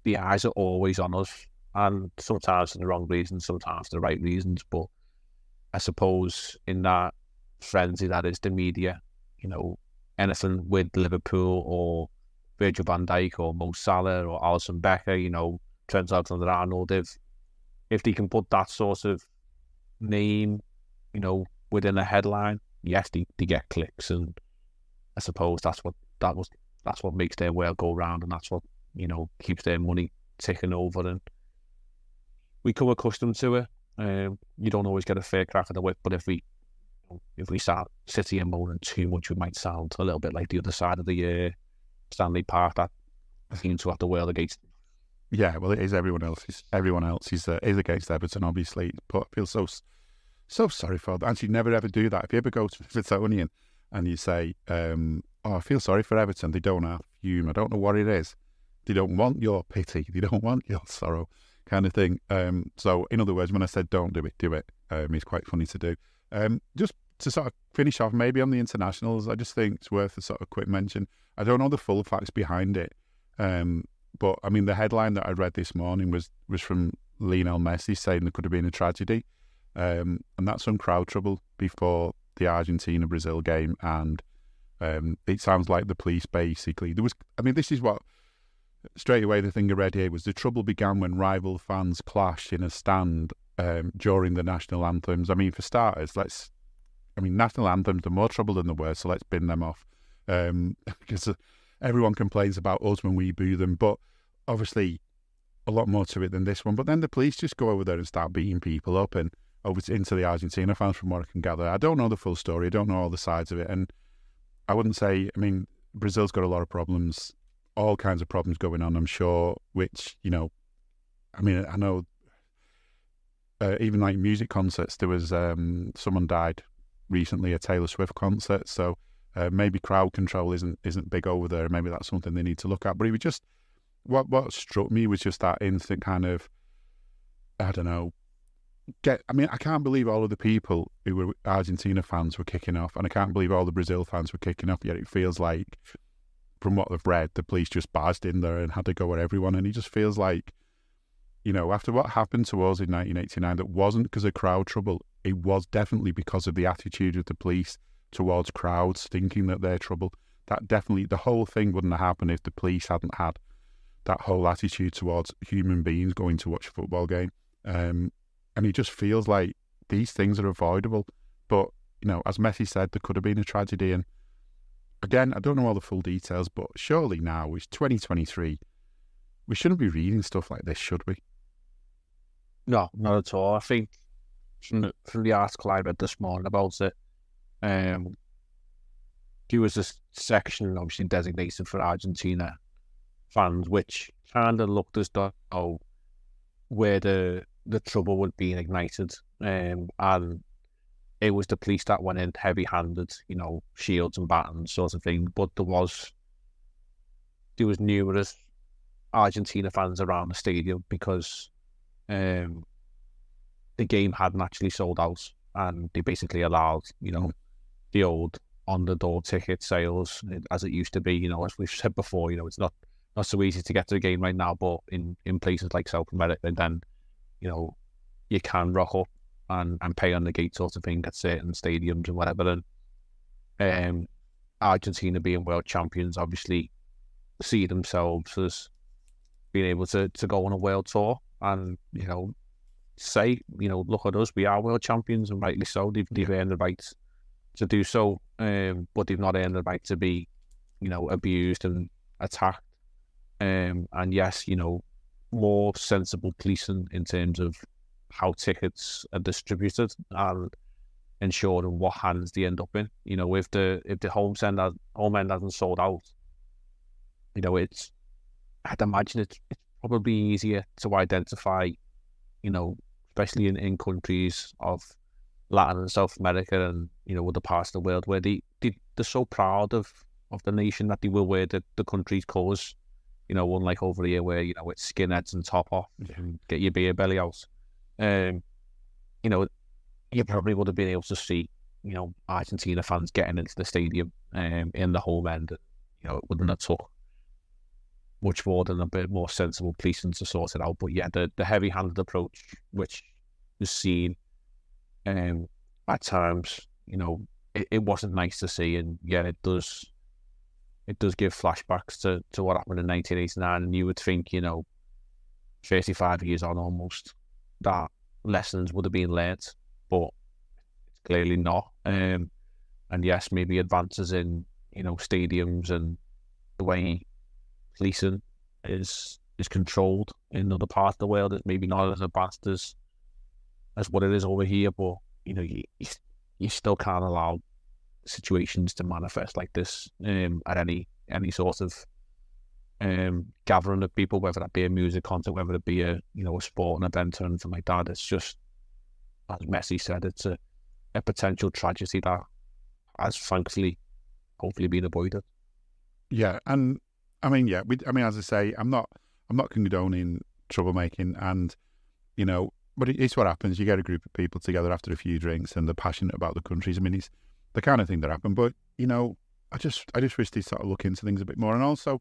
the eyes are always on us, and sometimes for the wrong reasons, sometimes for the right reasons. But I suppose in that frenzy that is the media, anything with Liverpool or Virgil van Dijk or Mo Salah or Alisson Becker, Trent Alexander-Arnold, if they can put that sort of name, within a headline, yes, they get clicks, and I suppose that's what makes their world go round, and that's what keeps their money ticking over. And we come accustomed to it. You don't always get a fair crack of the whip, but if we start City and moaning too much, we might sound a little bit like the other side of the Stanley Park that seems to have the world against. Yeah, well, it is everyone else. Everyone else is against Everton, obviously. But I feel so sorry for them. Actually, never ever do that. If you ever go to Evertonian and you say, I feel sorry for Everton, they don't have humour. I don't know what it is. They don't want your pity. They don't want your sorrow, kind of thing. So, in other words, when I said don't do it, do it. It's quite funny to do. Just to sort of finish off, maybe on the internationals, I just think it's worth a sort of quick mention. I don't know the full facts behind it. But, I mean, the headline that I read this morning was from Lionel Messi saying there could have been a tragedy. And that's some crowd trouble before the Argentina-Brazil game. And it sounds like the police basically... this is what... Straight away, the thing I read here was the trouble began when rival fans clashed in a stand during the national anthems. I mean, for starters, national anthems are more trouble than the worst, so let's bin them off. Because everyone complains about us when we boo them, but obviously a lot more to it than this one. But then the police just go over there and start beating people up and over into the Argentina fans, from what I can gather. I don't know the full story. I don't know all the sides of it. And I wouldn't say, Brazil's got a lot of problems, all kinds of problems going on, I'm sure, which, I know even like music concerts, there was someone died recently, a Taylor Swift concert, so maybe crowd control isn't big over there. Maybe that's something they need to look at. But it was just, what struck me was just that instant kind of, I don't know, I can't believe all of the people who were Argentina fans were kicking off, and I can't believe all the Brazil fans were kicking off, yet it feels like, from what I've read, the police just barged in there and had to go at everyone. And it just feels like, after what happened to us in 1989, that wasn't because of crowd trouble. It was definitely because of the attitude of the police towards crowds, thinking that they're trouble. That definitely, the whole thing wouldn't have happened if the police hadn't had that whole attitude towards human beings going to watch a football game. And it just feels like these things are avoidable. But, as Messi said, there could have been a tragedy. And again, I don't know all the full details, but surely now, it's 2023, we shouldn't be reading stuff like this, should we? No, not at all. I think from the article I read this morning about it, there was a section obviously designated for Argentina fans, which kind of looked as though where the trouble would be ignited, and it was the police that went in heavy-handed, shields and batons sort of thing. But there was numerous Argentina fans around the stadium because the game hadn't actually sold out, and they basically allowed, the old on-the-door ticket sales as it used to be. As we've said before, it's not so easy to get to the game right now, but in places like South America, then, you can rock up and pay on the gate sort of thing at certain stadiums and whatever. And Argentina, being world champions, obviously see themselves as being able to go on a world tour and, say, look at us, we are world champions, and rightly so. They've earned the right to do so, but they've not earned the right to be, abused and attacked. And yes, more sensible policing in terms of how tickets are distributed and ensuring what hands they end up in. If the home end hasn't sold out, I'd imagine it's probably easier to identify, especially in countries of Latin and South America and, other parts of the world where they're so proud of the nation that they will wear the country's colours, unlike over here where, it's skinheads and top off and get your beer belly out. You probably would have been able to see, Argentina fans getting into the stadium in the home end. It wouldn't have took much more than a bit more sensible policing to sort it out. But yeah, the heavy-handed approach, which was seen at times, it wasn't nice to see. And yeah, it does give flashbacks to what happened in 1989. And you would think, 35 years on almost, that lessons would have been learnt, but it's clearly not. And yes, maybe advances in, stadiums and the way policing is controlled in other parts of the world is maybe not as advanced as what it is over here, but you still can't allow situations to manifest like this at any sort of gathering of people, whether that be a music concert, whether it be a sporting event or anything like that. It's just, as Messi said, it's a potential tragedy that has thankfully hopefully been avoided. Yeah, and I mean, as I say, I'm not condoning troublemaking, and but it's what happens. You get a group of people together after a few drinks, and they're passionate about the countries. I mean, it's the kind of thing that happened. But I just wish they sort of look into things a bit more. And also,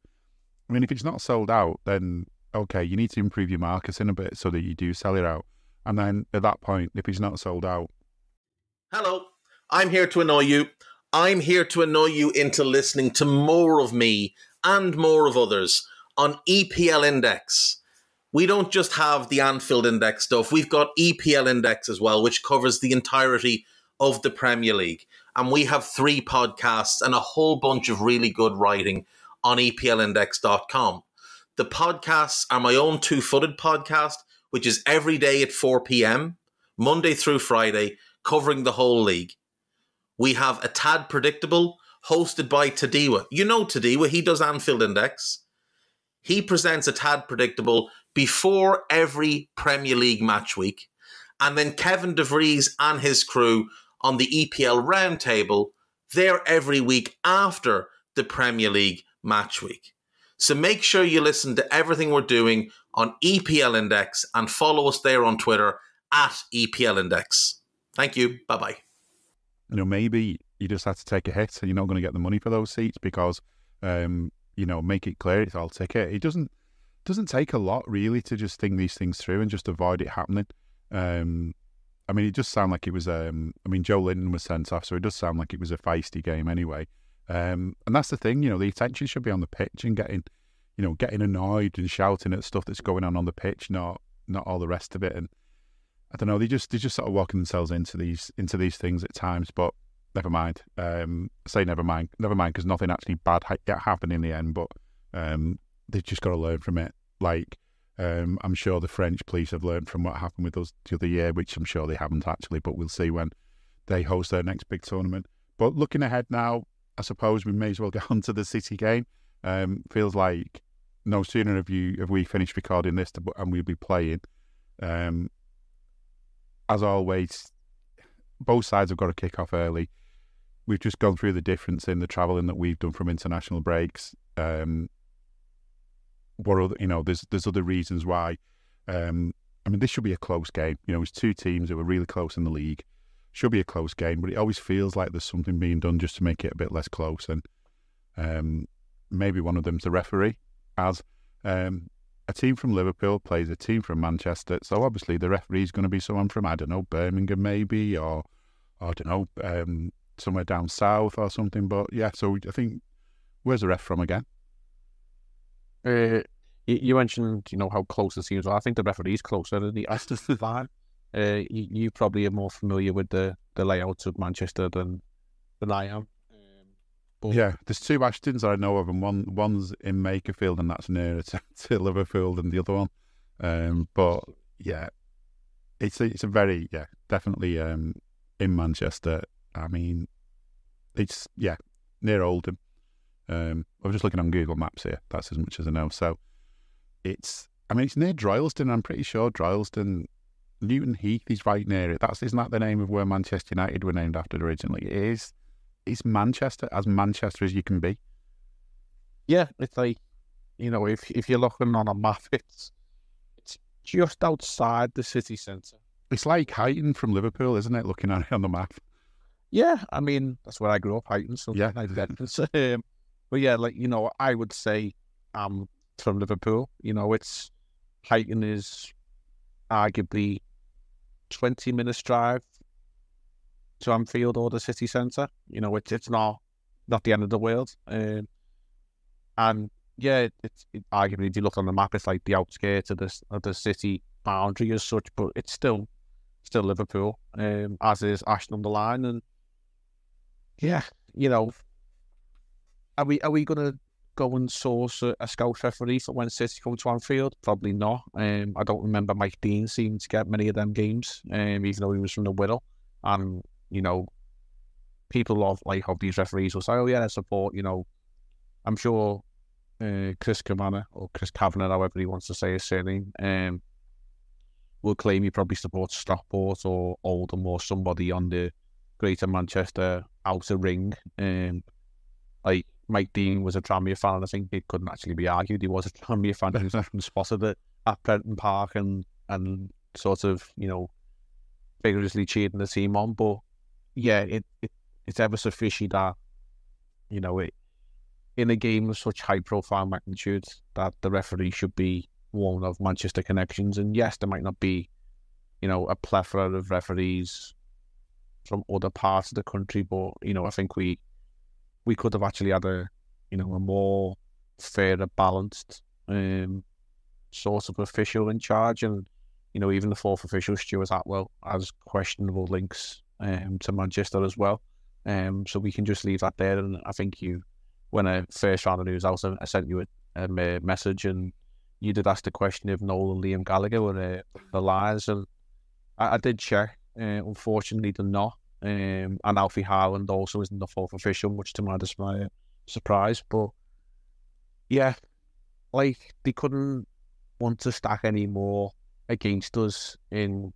I mean, if it's not sold out, then okay, you need to improve your marketing a bit so that you do sell it out. And then at that point, if it's not sold out, hello, I'm here to annoy you. I'm here to annoy you into listening to more of me and more of others on EPL Index. We don't just have the Anfield Index stuff. We've got EPL Index as well, which covers the entirety of the Premier League. And we have 3 podcasts and a whole bunch of really good writing on EPLindex.com. The podcasts are my own Two-Footed podcast, which is every day at 4 p.m, Monday through Friday, covering the whole league. We have A Tad Predictable, hosted by Tadiwa. You know Tadiwa, he does Anfield Index. He presents A Tad Predictable before every Premier League match week. And then Kevin DeVries and his crew on the EPL Roundtable, they're every week after the Premier League match week. So make sure you listen to everything we're doing on EPL Index and follow us there on Twitter at EPL Index. Thank you. Bye-bye. Maybe you just have to take a hit and you're not going to get the money for those seats because, make it clear it's all ticket. It doesn't take a lot really to just think these things through and just avoid it happening. It just sounded like it was, Joe Linton was sent off, so it does sound like it was a feisty game anyway. And that's the thing, the attention should be on the pitch and getting annoyed and shouting at stuff that's going on the pitch, not all the rest of it. And I don't know, they just sort of walking themselves into these things at times, but never mind. Say never mind, because nothing actually bad happened in the end, but they've just got to learn from it. Like, I'm sure the French police have learned from what happened with us the other year, which I'm sure they haven't actually, but we'll see when they host their next big tournament. But looking ahead now, I suppose we may as well get on to the City game. Feels like no sooner have we finished recording this and we'll be playing. As always, both sides have got to kick off early. We've just gone through the difference in the travelling that we've done from international breaks. There's other reasons why. This should be a close game. It's 2 teams who are really close in the league. Should be a close game, but it always feels like there's something being done just to make it a bit less close. And maybe one of them's the referee, as a team from Liverpool plays a team from Manchester. So obviously the referee's going to be someone from, I don't know, Birmingham maybe, or I don't know, somewhere down south or something. But yeah, so I think, where's the ref from again? You mentioned, how close the teams are. I think the referee's closer than the Aston Villa. You probably are more familiar with the layouts of Manchester than I am. But yeah, there's 2 Ashtons I know of, and one's in Makerfield, and that's nearer to Liverpool than the other one. But yeah, it's a very, definitely in Manchester. It's near Oldham. I'm just looking on Google Maps here. That's as much as I know. So it's near Droylsden. I'm pretty sure Droylsden Newton Heath is right near it. Isn't that the name of where Manchester United were named after originally? It is. It's Manchester as you can be. Yeah, it's like, if you're looking on a map, it's just outside the city centre. It's like Huyton from Liverpool, isn't it? Looking at it on the map. Yeah, I mean, that's where I grew up, Huyton. So yeah, but yeah, I would say I'm from Liverpool. It's Huyton is arguably 20 minutes drive to Anfield or the city centre. It's not the end of the world. And yeah, it's arguably, if you look on the map, it's like the outskirts of the city boundary as such, but it's still Liverpool, as is Ashton-under-Lyne. And yeah, are we gonna go and source a scout referee for when City come to Anfield? Probably not. I don't remember Mike Dean seemed to get many of them games, even though he was from the Wirral. And people of these referees will say, "Oh yeah, I support." I'm sure Chris Kavanagh or Chris Kavanagh, however he wants to say his surname, will claim he probably supports Stockport or Oldham or somebody on the Greater Manchester outer ring. Mike Dean was a Tranmere fan, and I think it couldn't actually be argued. He was a Tranmere fan who spotted it at Prenton Park and sort of, vigorously cheering the team on. But yeah, it's ever so fishy that, in a game of such high profile magnitude, that the referee should be one of Manchester connections. And yes, there might not be, a plethora of referees from other parts of the country, but I think we could have actually had a more fairer, balanced sort of official in charge. And even the fourth official, Stuart Atwell, has questionable links to Manchester as well. So we can just leave that there. And I think when I first found the news out, I sent you a message, and you did ask the question if Noel and Liam Gallagher were the Lions, and I did check. Unfortunately, they're not. And Alfie Haaland also isn't the fourth official, much to my surprise. But yeah, they couldn't want to stack any more against us in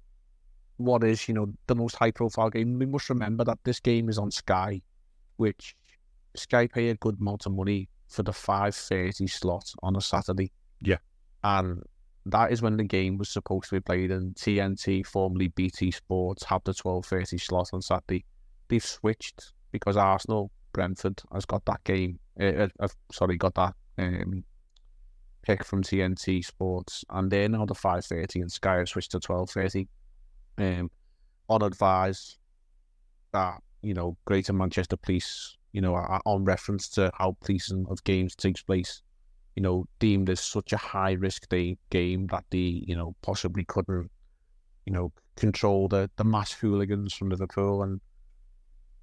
what is, the most high-profile game. We must remember that this game is on Sky, which Sky pay a good amount of money for the 5:30 slot on a Saturday. Yeah. And that is when the game was supposed to be played, and TNT, formerly BT Sports, have the 12:30 slot on Saturday. They've switched because Brentford has got that game. Got that pick from TNT Sports, and they're now the 5:30, and Sky have switched to 12:30. Unadvised that Greater Manchester Police, on reference to how policing of games takes place, deemed as such a high-risk game that they, possibly couldn't, control the mass hooligans from Liverpool. And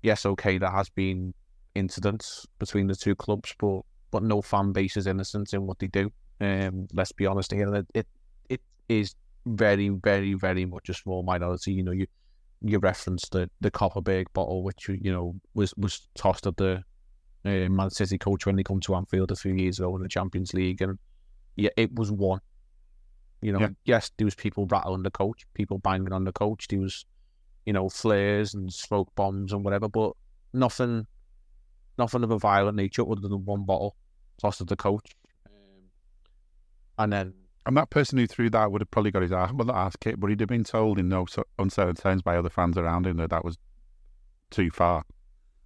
yes, okay, there has been incidents between the two clubs, but no fan base is innocent in what they do. Let's be honest here, it is very, very, very much a small minority. You referenced the Copperberg bottle, which was tossed at the Man City coach when they come to Anfield a few years ago in the Champions League, and yeah, it was one. Yes, there was people rattling the coach, people banging on the coach. There was, flares and smoke bombs and whatever, but nothing of a violent nature other than one bottle tossed at the coach. And that person who threw that would have probably got his ass, well, not ass kicked, but he'd have been told in no uncertain terms by other fans around him that was too far.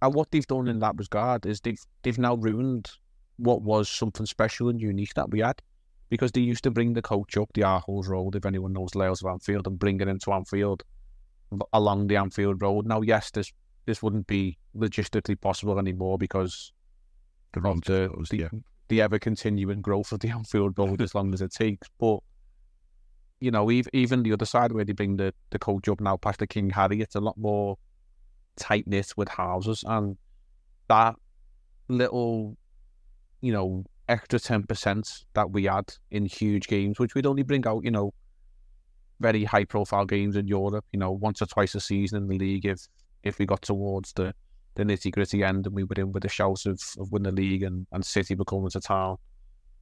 And what they've done in that regard is they've now ruined what was something special and unique that we had, because they used to bring the coach up the Arholes Road, if anyone knows Laos of Anfield, and bring it into Anfield along the Anfield Road. Now, yes, this wouldn't be logistically possible anymore because of the ever-continuing growth of the Anfield Road as long as it takes. But, even the other side where they bring the coach up now past the King Harry, it's a lot more tight-knit with houses, and that little, extra 10% that we had in huge games, which we'd only bring out, very high-profile games in Europe, once or twice a season in the league if we got towards the nitty-gritty end and we were in with a shout of winning the league and City were coming to town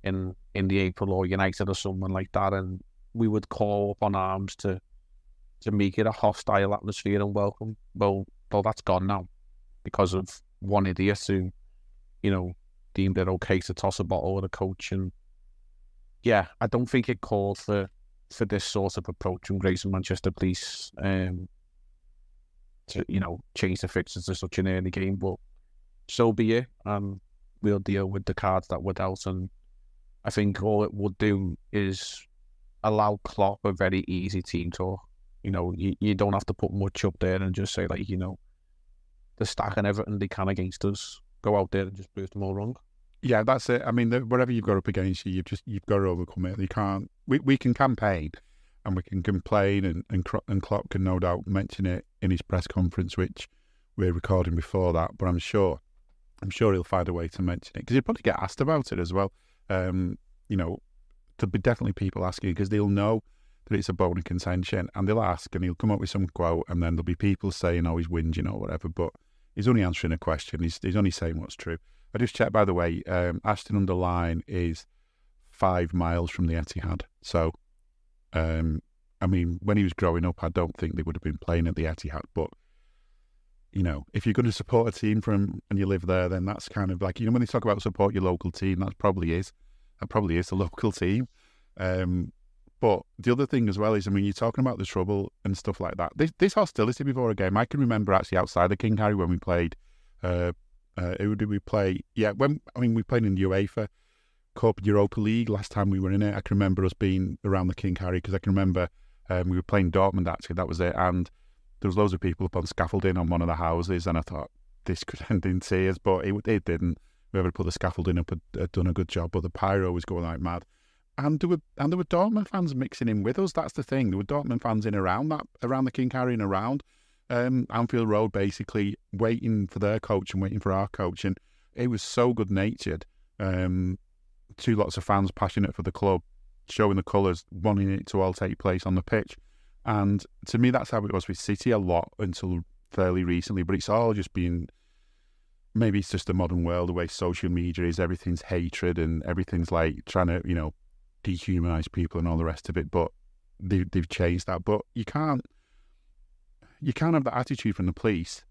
in the April, or United or someone like that, and we would call up on arms to to make it a hostile atmosphere and welcome. Well, that's gone now because of one idiot who, you know, deemed it okay to toss a bottle at a coach. And yeah, I don't think it called for this sort of approach from Grace and Manchester Police to, you know, change the fixtures to such an early game. But so be it. We'll deal with the cards that were dealt. And I think all it would do is allow Klopp a very easy team talk. You know, you don't have to put much up there and just say, like, you know, they're stacking everything they can against us. Go out there and just prove them all wrong. Yeah, that's it. I mean, whatever you've got up against you, you've got to overcome it. You can't. We can campaign, and we can complain, and Klopp can no doubt mention it in his press conference, which we're recording before that. But I'm sure he'll find a way to mention it because he'll probably get asked about it as well. You know, there'll be definitely people asking because they'll know that it's a bone of contention, and they'll ask, and he'll come up with some quote, and then there'll be people saying, "Oh, he's whinging or whatever," but he's only answering a question. He's only saying what's true. I just checked, by the way, Ashton-under-Lyne is 5 miles from the Etihad. So, I mean, when he was growing up, I don't think they would have been playing at the Etihad. But, you know, if you're going to support a team and you live there, then that's kind of like, you know, when they talk about support your local team, that probably is the local team. But the other thing as well is, I mean, you're talking about the trouble and stuff like that. This hostility before a game, I can remember actually outside the King Harry when we played... who did we play? Yeah, we played in the UEFA Cup, Europa League last time we were in it. I can remember us being around the King Harry because I can remember we were playing Dortmund actually, that was it. And there was loads of people up on scaffolding on one of the houses, and I thought this could end in tears, but it didn't. Whoever put the scaffolding up had done a good job, but the pyro was going like mad. And there were Dortmund fans mixing in with us. That's the thing. There were Dortmund fans in around the King Harry and around Anfield Road, basically waiting for their coach and waiting for our coach, and it was so good natured. Two lots of fans passionate for the club, showing the colours, wanting it to all take place on the pitch. And to me, that's how it was with City a lot until fairly recently. But it's all just been, maybe it's just the modern world, the way social media is. Everything's hatred and everything's like trying to, you know, dehumanise people and all the rest of it. But they've changed that. But you can't have that attitude from the police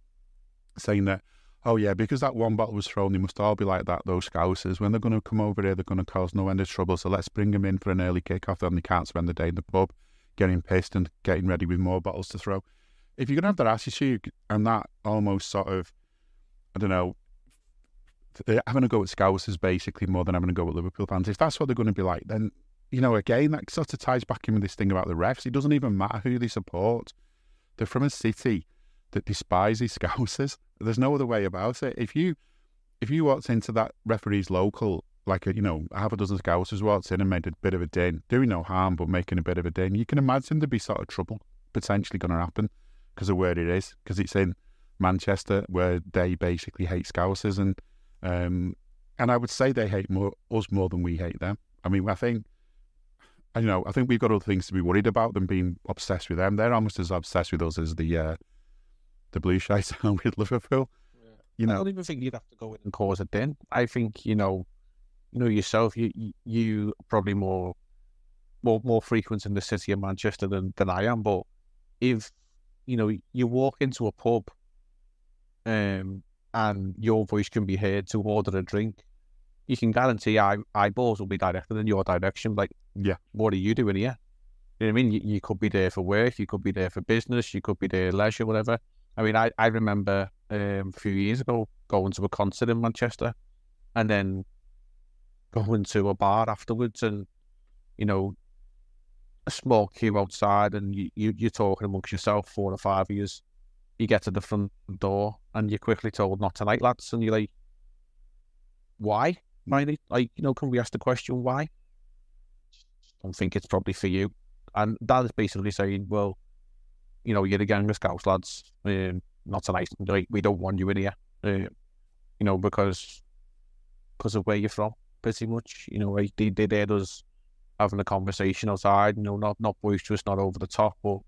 saying that, oh yeah, because that one bottle was thrown, they must all be like that, those Scousers. When they're going to come over here, they're going to cause no end of trouble, so let's bring them in for an early kick-off, then they can't spend the day in the pub getting pissed and getting ready with more bottles to throw. If you're going to have that attitude and that almost sort of, I don't know, having a go at Scousers basically more than having a go at Liverpool fans, if that's what they're going to be like, then, you know, again, that sort of ties back in with this thing about the refs. It doesn't even matter who they support. They're from a city that despises Scousers. There's no other way about it. If you walked into that referee's local, like half a dozen Scousers walked in and made a bit of a din, doing no harm but making a bit of a din, you can imagine there'd be sort of trouble potentially going to happen because of where it is, because it's in Manchester where they basically hate Scousers, and I would say they hate us more than we hate them. I mean, I think we've got other things to be worried about than being obsessed with them. They're almost as obsessed with us as the Blue Shites are with Liverpool. Yeah. You know, I don't even think you'd have to go in and cause a din. I think yourself. You probably more frequent in the city of Manchester than I am. But if you walk into a pub, and your voice can be heard to order a drink, you can guarantee eyeballs will be directed in your direction. Like, yeah, what are you doing here? You know what I mean? You could be there for work, you could be there for business, you could be there leisure, whatever. I mean, I remember a few years ago going to a concert in Manchester and then going to a bar afterwards, and a small queue outside, and you're talking amongst yourself, 4 or 5 of yous. You get to the front door and you're quickly told, "Not tonight, lads," and you're like, why? Really? Like, can we ask the question why? Don't think it's probably for you. And that is basically saying, well, you're a gang of Scouse lads, not tonight. Like, we don't want you in here, because of where you're from, pretty much. Like they heard us having a conversation outside, not boisterous, not over the top, but,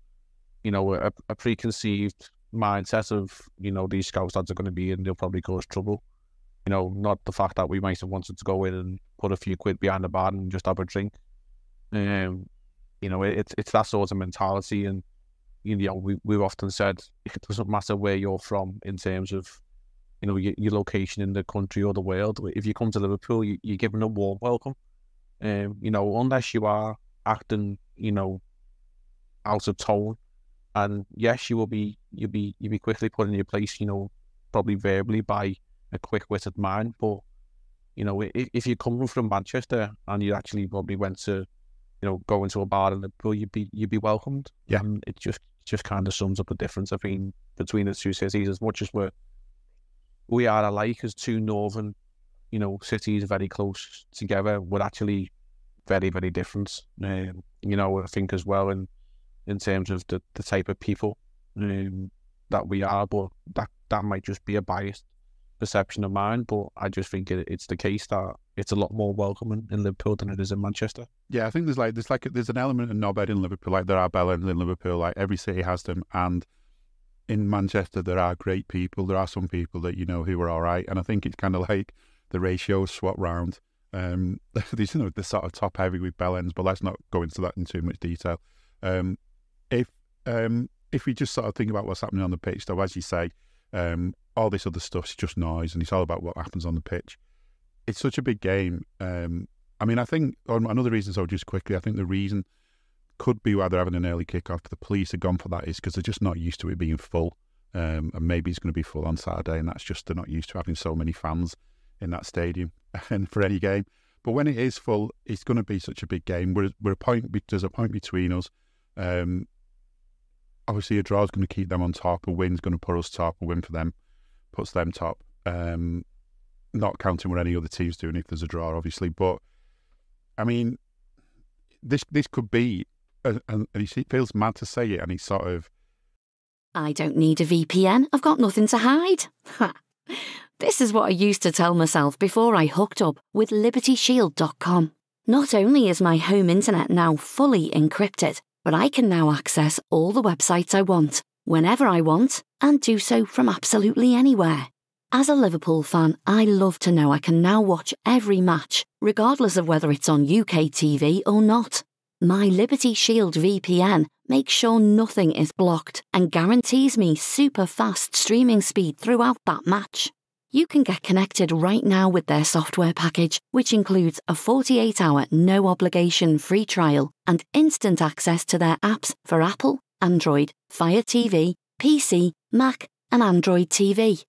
a preconceived mindset of, these Scouse lads are going to be in, they'll probably cause trouble. Not the fact that we might have wanted to go in and put a few quid behind the bar and just have a drink. It's that sort of mentality, and we've often said it doesn't matter where you're from in terms of, your location in the country or the world. If you come to Liverpool, you're given a warm welcome. Unless you are acting, out of tone, and yes, you'll be quickly put in your place, probably verbally by a quick-witted mind. But if you're coming from Manchester and you actually probably went to, go into a bar in Liverpool, you'd be welcomed. Yeah, and it just kind of sums up the difference, I think, between the two cities. As much as we are alike as two northern, cities very close together, we're actually very, very different. I think as well in terms of the type of people that we are, but that might just be a biased perception of mine. But I just think it's the case that it's a lot more welcoming in Liverpool than it is in Manchester. Yeah, I think there's an element of knobhead in Liverpool, like there are bellends in Liverpool, like every city has them, and in Manchester there are great people. There are some people that who are all right, and I think it's kind of like the ratios swap round. There's the sort of top heavy with bellends, but let's not go into that in too much detail. If we just sort of think about what's happening on the pitch, though, as you say, all this other stuff's just noise, and it's all about what happens on the pitch. It's such a big game. I think another reason, so just quickly, I think the reason could be why they're having an early kickoff. The police have gone for that is because they're just not used to it being full, and maybe it's going to be full on Saturday, and that's just they're not used to having so many fans in that stadium and for any game. But when it is full, it's going to be such a big game. There's a point between us. Obviously, a draw is going to keep them on top. A win's going to put us top. A win for them puts them top. Not counting what any other team's doing if there's a draw, obviously. But this could be, and it feels mad to say it, and it's sort of. I don't need a VPN. I've got nothing to hide. This is what I used to tell myself before I hooked up with LibertyShield.com. Not only is my home internet now fully encrypted, but I can now access all the websites I want, whenever I want, and do so from absolutely anywhere. As a Liverpool fan, I love to know I can now watch every match, regardless of whether it's on UK TV or not. My Liberty Shield VPN makes sure nothing is blocked and guarantees me super fast streaming speed throughout that match. You can get connected right now with their software package, which includes a 48-hour no-obligation free trial and instant access to their apps for Apple, Android, Fire TV, PC, Mac and Android TV.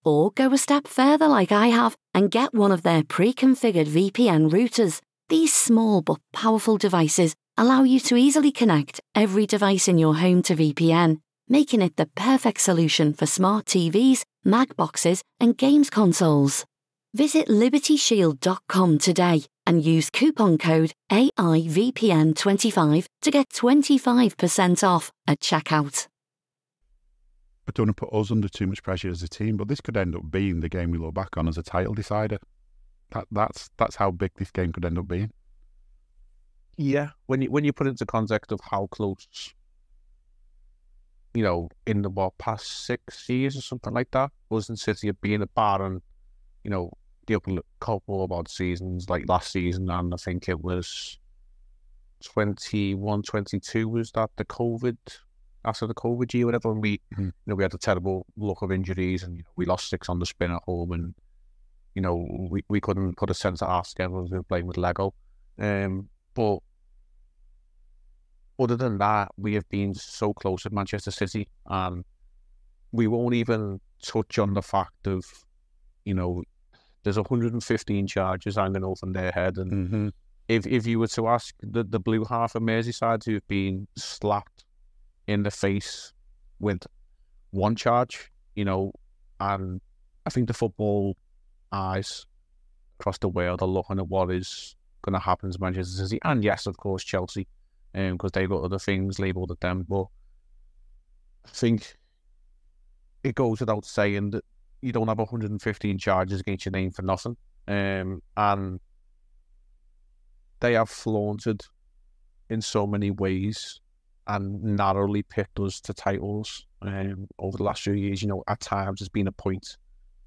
Or go a step further like I have and get one of their pre-configured VPN routers. These small but powerful devices allow you to easily connect every device in your home to VPN, making it the perfect solution for smart TVs, Mac boxes and games consoles. Visit LibertyShield.com today and use coupon code AIVPN25 to get 25% off at checkout. I don't want to put us under too much pressure as a team, but this could end up being the game we look back on as a title decider. That's how big this game could end up being. Yeah, when you put it into context of how close, in the past 6 years or something like that, wasn't City have been at bar and, the upper couple of odd seasons, like last season, and I think it was 21-22 was that the COVID, after the COVID year, whatever, and we we had a terrible luck of injuries and we lost 6 on the spin at home, and we couldn't put a centre half together as we were playing with Lego. But other than that, we have been so close at Manchester City, and we won't even touch on the fact of, there's 115 charges hanging over their head, and if you were to ask the blue half of Merseyside who've been slapped in the face with one charge, and I think the football eyes across the world are looking at what is going to happen to Manchester City, and yes, of course, Chelsea, because they've got other things labelled at them. But I think it goes without saying that you don't have 115 charges against your name for nothing, and they have flaunted in so many ways and narrowly picked us to titles over the last few years. At times it's been a point.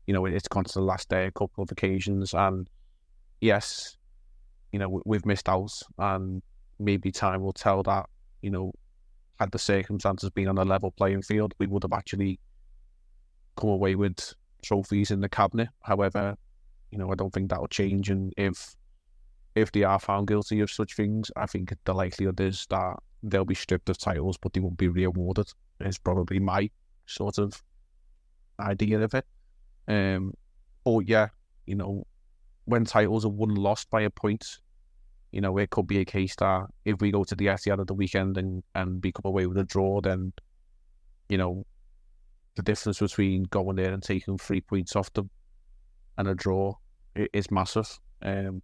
It's gone to the last day a couple of occasions, and yes, we've missed out, and maybe time will tell that, had the circumstances been on a level playing field, we would have actually come away with trophies in the cabinet. However, I don't think that'll change. And if they are found guilty of such things, I think the likelihood is that they'll be stripped of titles, but they won't be rewarded. Is probably my sort of idea of it. But yeah, when titles are won and lost by a point, it could be a case that if we go to the Etihad at the weekend and we come away with a draw, then, the difference between going there and taking 3 points off them and a draw is massive. And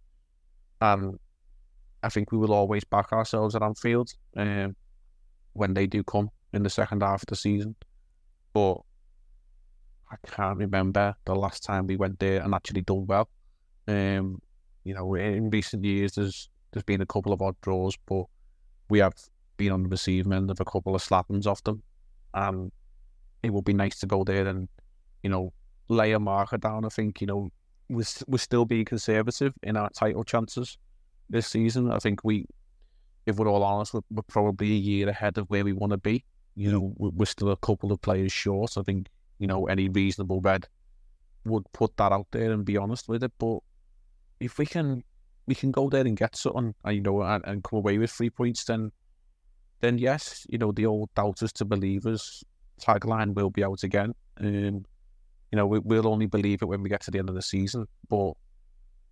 I think we will always back ourselves at Anfield when they do come in the second half of the season. But I can't remember the last time we went there and actually done well. In recent years, there's been a couple of odd draws, but we have been on the receiving end of a couple of slappings off them. And it would be nice to go there and, lay a marker down. I think, we're still being conservative in our title chances this season. I think if we're all honest, we're probably a year ahead of where we want to be. We're still a couple of players short. I think, any reasonable red would put that out there and be honest with it. But if we can go there and get something, and come away with 3 points, then yes, the old doubters to believers tagline will be out again. We'll only believe it when we get to the end of the season. But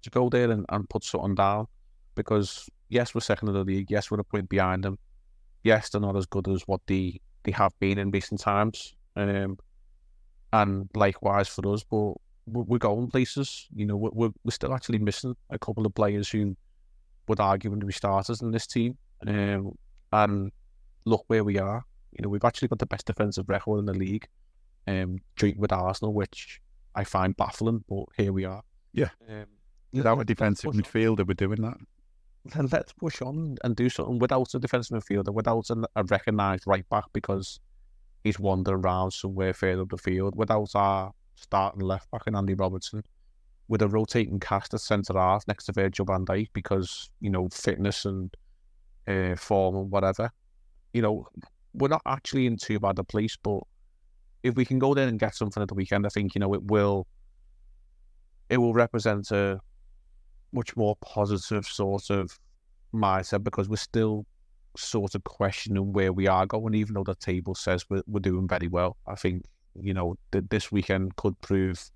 to go there and put something down, because yes, we're second in the league. Yes, we're a point behind them. Yes, they're not as good as what they have been in recent times. And likewise for us, but we're going places. We're still actually missing a couple of players who would arguably be starters in this team. And look where we are. We've actually got the best defensive record in the league, joint with Arsenal, which I find baffling, but here we are. Yeah. Without a defensive midfielder, we're doing that. Then let's push on and do something without a defensive midfielder, without a recognised right back because he's wandering around somewhere further up the field, without our starting left back in Andy Robertson, with a rotating cast at centre half next to Virgil van Dijk because, fitness and form and whatever. We're not actually in too bad a place, but if we can go there and get something at the weekend, I think, it will represent a much more positive sort of mindset because we're still sort of questioning where we are going, even though the table says we're doing very well. I think, this weekend could prove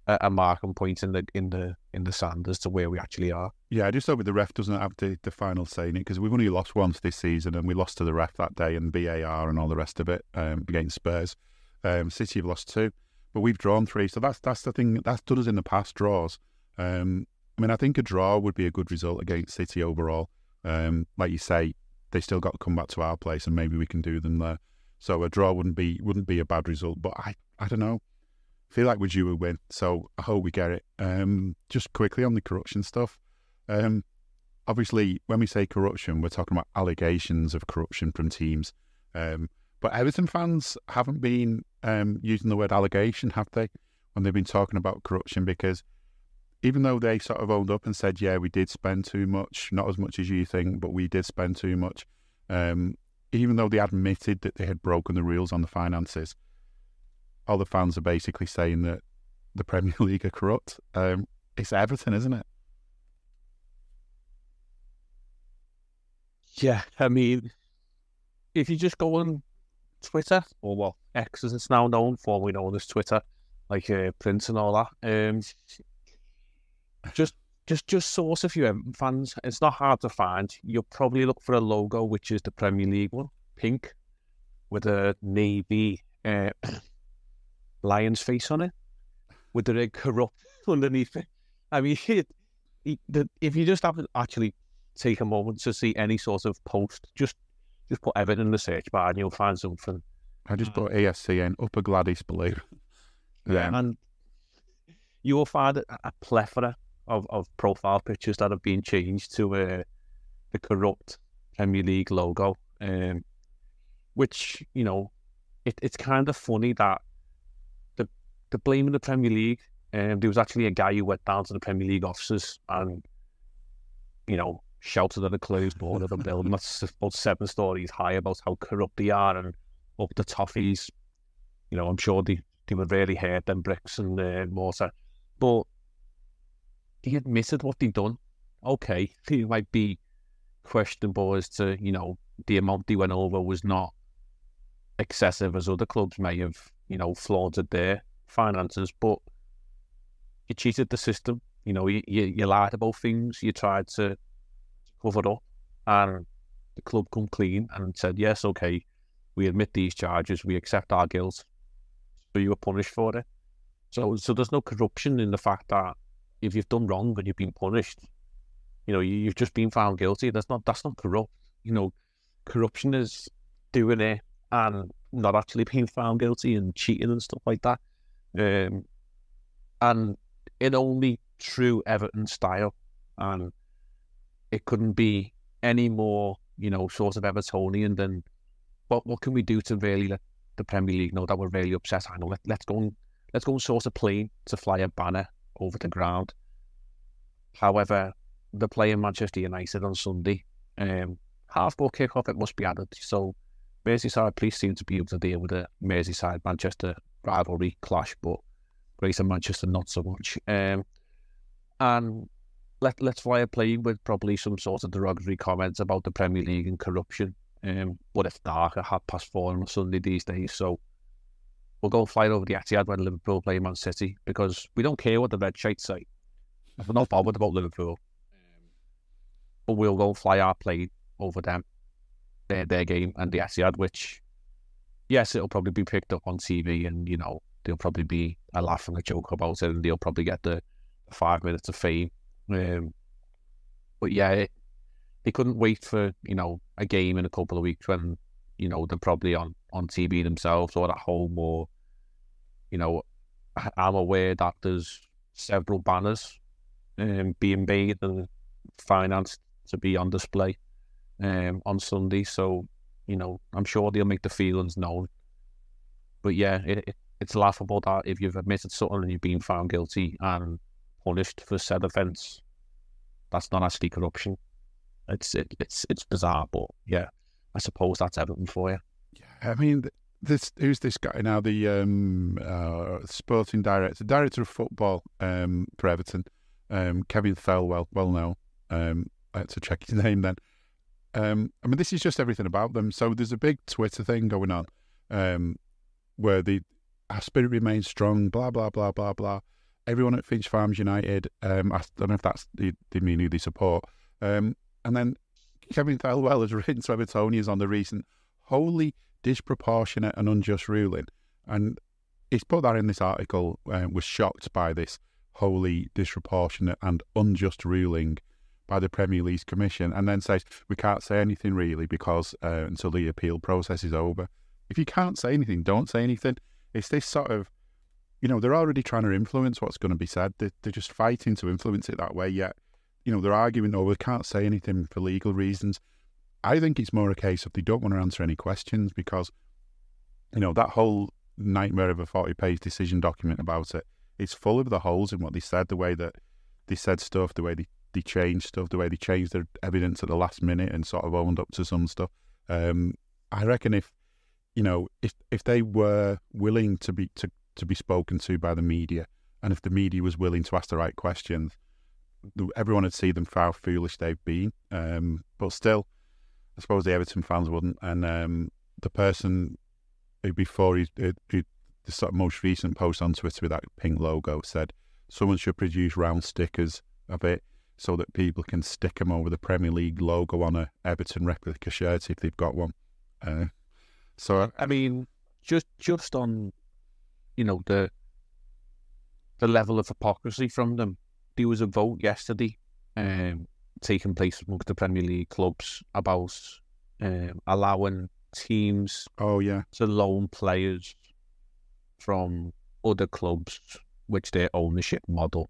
a marking point in the sand as to where we actually are. Yeah, I just hope the ref doesn't have the final say in it because we've only lost once this season and we lost to the ref that day and VAR and all the rest of it against Spurs. City have lost 2, but we've drawn 3. So that's the thing that's done us in the past, draws. I think a draw would be a good result against City overall. Like you say, they still got to come back to our place and maybe we can do them there. So a draw wouldn't be a bad result. But I don't know. I feel like we're due a win, so I hope we get it. Just quickly on the corruption stuff. Obviously, when we say corruption, we're talking about allegations of corruption from teams. But Everton fans haven't been using the word allegation, have they, when they've been talking about corruption? Because even though they sort of owned up and said, yeah, we did spend too much, not as much as you think, but we did spend too much, even though they admitted that they had broken the rules on the finances, all the fans are basically saying that the Premier League are corrupt. It's Everton, isn't it? Yeah, if you just go on Twitter, or X as it's now known, formerly known as Twitter, like Prince and all that, just source a few Everton fans. It's not hard to find. You'll probably look for a logo, which is the Premier League one, pink, with a navy lion's face on it, with the red corrupt underneath it. If you just have to actually take a moment to see any sort of post, just put Everton in the search bar and you'll find something. I just put ASCN, Upper Gladys Balloon. Yeah, and you will find a plethora of profile pictures that have been changed to the corrupt Premier League logo, which, it's kind of funny that the blaming the Premier League, there was actually a guy who went down to the Premier League offices and, shouted at a closed door of a building that's about 7 stories high about how corrupt they are and up the toffees. You know, I'm sure they would really hurt them bricks and mortar. But they admitted what they'd done. Okay, they might be questionable as to, you know, the amount they went over was not excessive as other clubs may have, you know, flaunted their finances, but you cheated the system. You know, you lied about things, you tried to cover it up, and the club come clean and said, yes, okay, we admit these charges, we accept our guilt, so you were punished for it. So there's no corruption in the fact that if you've done wrong and you've been punished, you know, you've just been found guilty. That's not corrupt. You know, corruption is doing it and not actually being found guilty and cheating and stuff like that. And in only true Everton style, and it couldn't be any more, you know, sort of Evertonian than what can we do to really let the Premier League know that we're really upset? I know, let's go and source a plane to fly a banner over the ground. However, they're playing Manchester United on Sunday. Half-goal kick-off, it must be added. So Merseyside police seem to be able to deal with a Merseyside-Manchester rivalry clash, but Greater Manchester not so much. And let's fly a plane with probably some sort of derogatory comments about the Premier League and corruption. But it's dark at 4:30 on a Sunday these days, so we'll go fly over the Etihad when Liverpool play Man City, because we don't care what the red shirts say. We're not bothered about Liverpool. But we'll go fly our plane over them, their game, and the Etihad, which, yes, it'll probably be picked up on TV, and, you know, there'll probably be a laugh and a joke about it, and they'll probably get the 5 minutes of fame. But yeah, they couldn't wait for, you know, a game in a couple of weeks when, you know, they're probably on TV themselves or at home, or, you know, I'm aware that there's several banners being made and financed to be on display on Sunday. So, you know, I'm sure they'll make the feelings known. But yeah, it's laughable that if you've admitted something and you've been found guilty and punished for said offence, that's not actually corruption. It's bizarre, but yeah, I suppose that's Everton for you. Yeah, I mean, who's this guy now? The sporting director of football for Everton, Kevin Thelwell, well known. I had to check his name then. I mean, this is just everything about them. So there's a big Twitter thing going on where our spirit remains strong, blah, blah, blah, blah, blah. Everyone at Finch Farms United, I don't know if that's they mean who they support. And then Kevin Thelwell has written to Evertonians on the recent wholly disproportionate and unjust ruling. And he's put that in this article, was shocked by this wholly disproportionate and unjust ruling by the Premier League Commission, and then says we can't say anything really because until the appeal process is over. If you can't say anything, don't say anything. It's this sort of, you know, they're already trying to influence what's going to be said. They're just fighting to influence it that way, yet, you know, they're arguing, we can't say anything for legal reasons. I think it's more a case of they don't want to answer any questions because, you know, that whole nightmare of a 40-page decision document about it, it's full of the holes in what they said, the way that they said stuff, the way they changed stuff, the way they changed their evidence at the last minute and sort of owned up to some stuff. I reckon if they were willing to be spoken to by the media, and if the media was willing to ask the right questions, everyone would see them how foolish they've been. But still, I suppose the Everton fans wouldn't. And the person who before the sort of most recent post on Twitter with that pink logo said someone should produce round stickers of it so that people can stick them over the Premier League logo on a Everton replica shirt if they've got one. So I mean, just on, you know, the level of hypocrisy from them. There was a vote yesterday taking place amongst the Premier League clubs about allowing teams to loan players from other clubs which their ownership model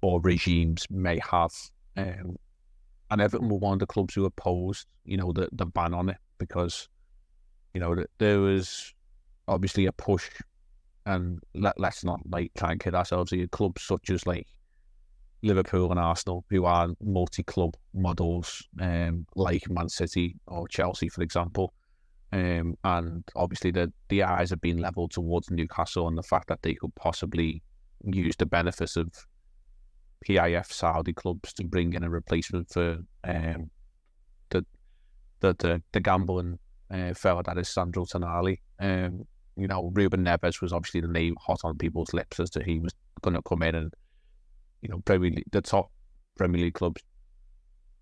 or regimes may have. And Everton were one of the clubs who opposed, you know, the ban on it because, you know, there was obviously a push, and let's not like try and kid ourselves here. Clubs such as like Liverpool and Arsenal, who are multi-club models, like Man City or Chelsea, for example. And obviously the eyes have been levelled towards Newcastle and the fact that they could possibly use the benefits of PIF Saudi clubs to bring in a replacement for the gambling fella that is Sandro Tonali. Ruben Neves was obviously the name hot on people's lips as to he was going to come in, and the top Premier League clubs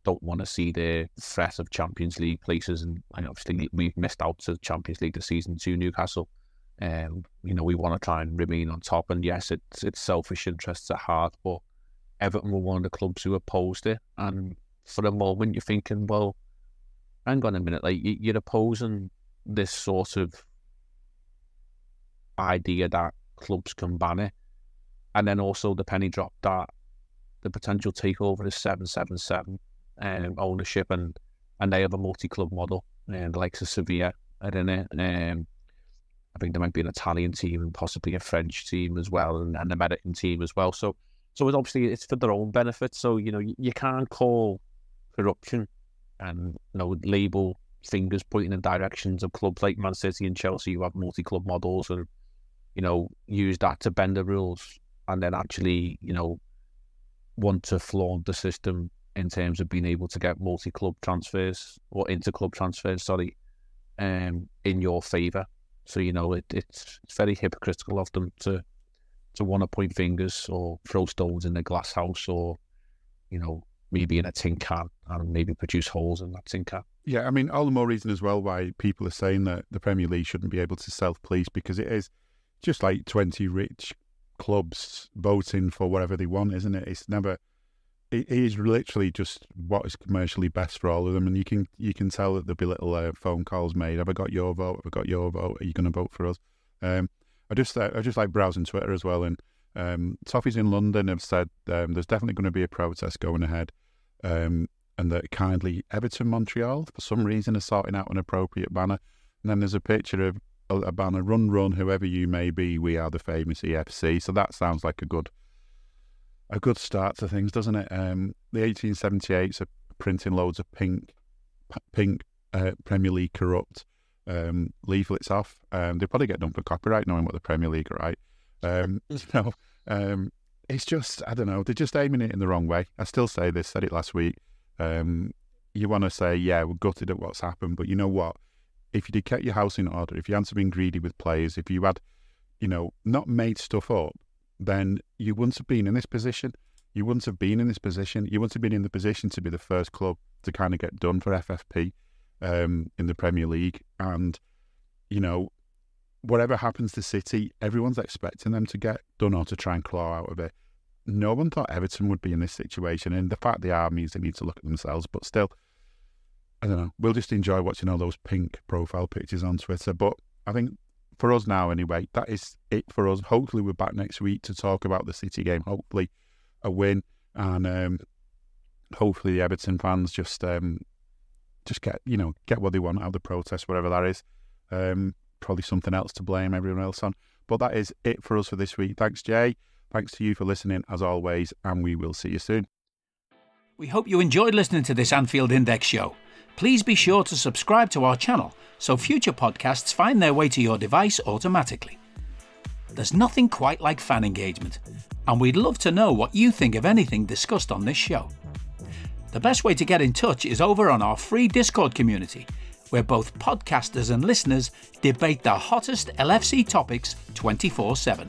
don't want to see the threat of Champions League places, and obviously we've missed out to Champions League this season to Newcastle. We want to try and remain on top, and yes, it's selfish interests at heart, but Everton were one of the clubs who opposed it, and for a moment you're thinking, well, hang on a minute, like you're opposing this sort of idea that clubs can ban it, and then also the penny drop that the potential takeover is 777 ownership, and they have a multi-club model, and the likes of Sevilla are in it. I think there might be an Italian team and possibly a French team as well, and an American team as well. So it's for their own benefit. So you can't call corruption and label fingers pointing in directions of clubs like Man City and Chelsea who have multi-club models, and use that to bend the rules, and then actually want to flaunt the system in terms of being able to get multi-club transfers or inter-club transfers, in your favour. So it's very hypocritical of them to want to point fingers or throw stones in the glass house, or maybe in a tin can, and maybe produce holes in that tin can. Yeah, I mean, all the more reason as well why people are saying that the Premier League shouldn't be able to self-police, because it is just like 20 rich clubs voting for whatever they want, isn't it? It is literally just what is commercially best for all of them, and you can tell that there'll be little phone calls made. Have I got your vote? Have I got your vote? Are you going to vote for us? I just like browsing Twitter as well, and Toffees in London have said there's definitely going to be a protest going ahead, and that kindly Everton Montreal for some reason are sorting out an appropriate banner, and then there's a picture of a banner, run, whoever you may be, we are the famous EFC. So that sounds like a good start to things, doesn't it? The 1878s are printing loads of pink Premier League corrupt leaflets off. They probably get done for copyright, knowing what the Premier League are right. It's just, I don't know, they're just aiming it in the wrong way. I still say this, said it last week. You want to say, yeah, we're gutted at what's happened, but you know what? If you'd kept your house in order, if you hadn't been greedy with players, if you had, not made stuff up, then you wouldn't have been in this position. You wouldn't have been in this position. You wouldn't have been in the position to be the first club to kind of get done for FFP in the Premier League. And, whatever happens to City, everyone's expecting them to get done or to try and claw out of it. No one thought Everton would be in this situation, and the fact they are means they need to look at themselves. But still, I don't know. We'll just enjoy watching all those pink profile pictures on Twitter. But I think for us now, anyway, that is it for us. Hopefully, we're back next week to talk about the City game. Hopefully, a win, and hopefully the Everton fans just get what they want out of the protest, whatever that is. Probably something else to blame everyone else on. But that is it for us for this week. Thanks, Jay. Thanks to you for listening, as always, and we will see you soon. We hope you enjoyed listening to this Anfield Index show. Please be sure to subscribe to our channel so future podcasts find their way to your device automatically. There's nothing quite like fan engagement, and we'd love to know what you think of anything discussed on this show. The best way to get in touch is over on our free Discord community, where both podcasters and listeners debate the hottest LFC topics 24/7.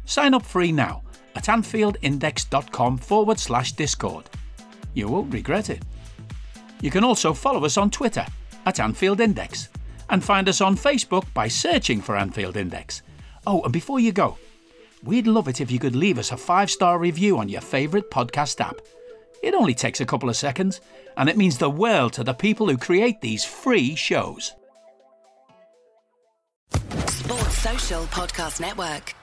Sign up free now at AnfieldIndex.com/Discord. You won't regret it. You can also follow us on Twitter at Anfield Index, and find us on Facebook by searching for Anfield Index. Oh, and before you go, we'd love it if you could leave us a 5-star review on your favourite podcast app. It only takes a couple of seconds, and it means the world to the people who create these free shows. Sports Social Podcast Network.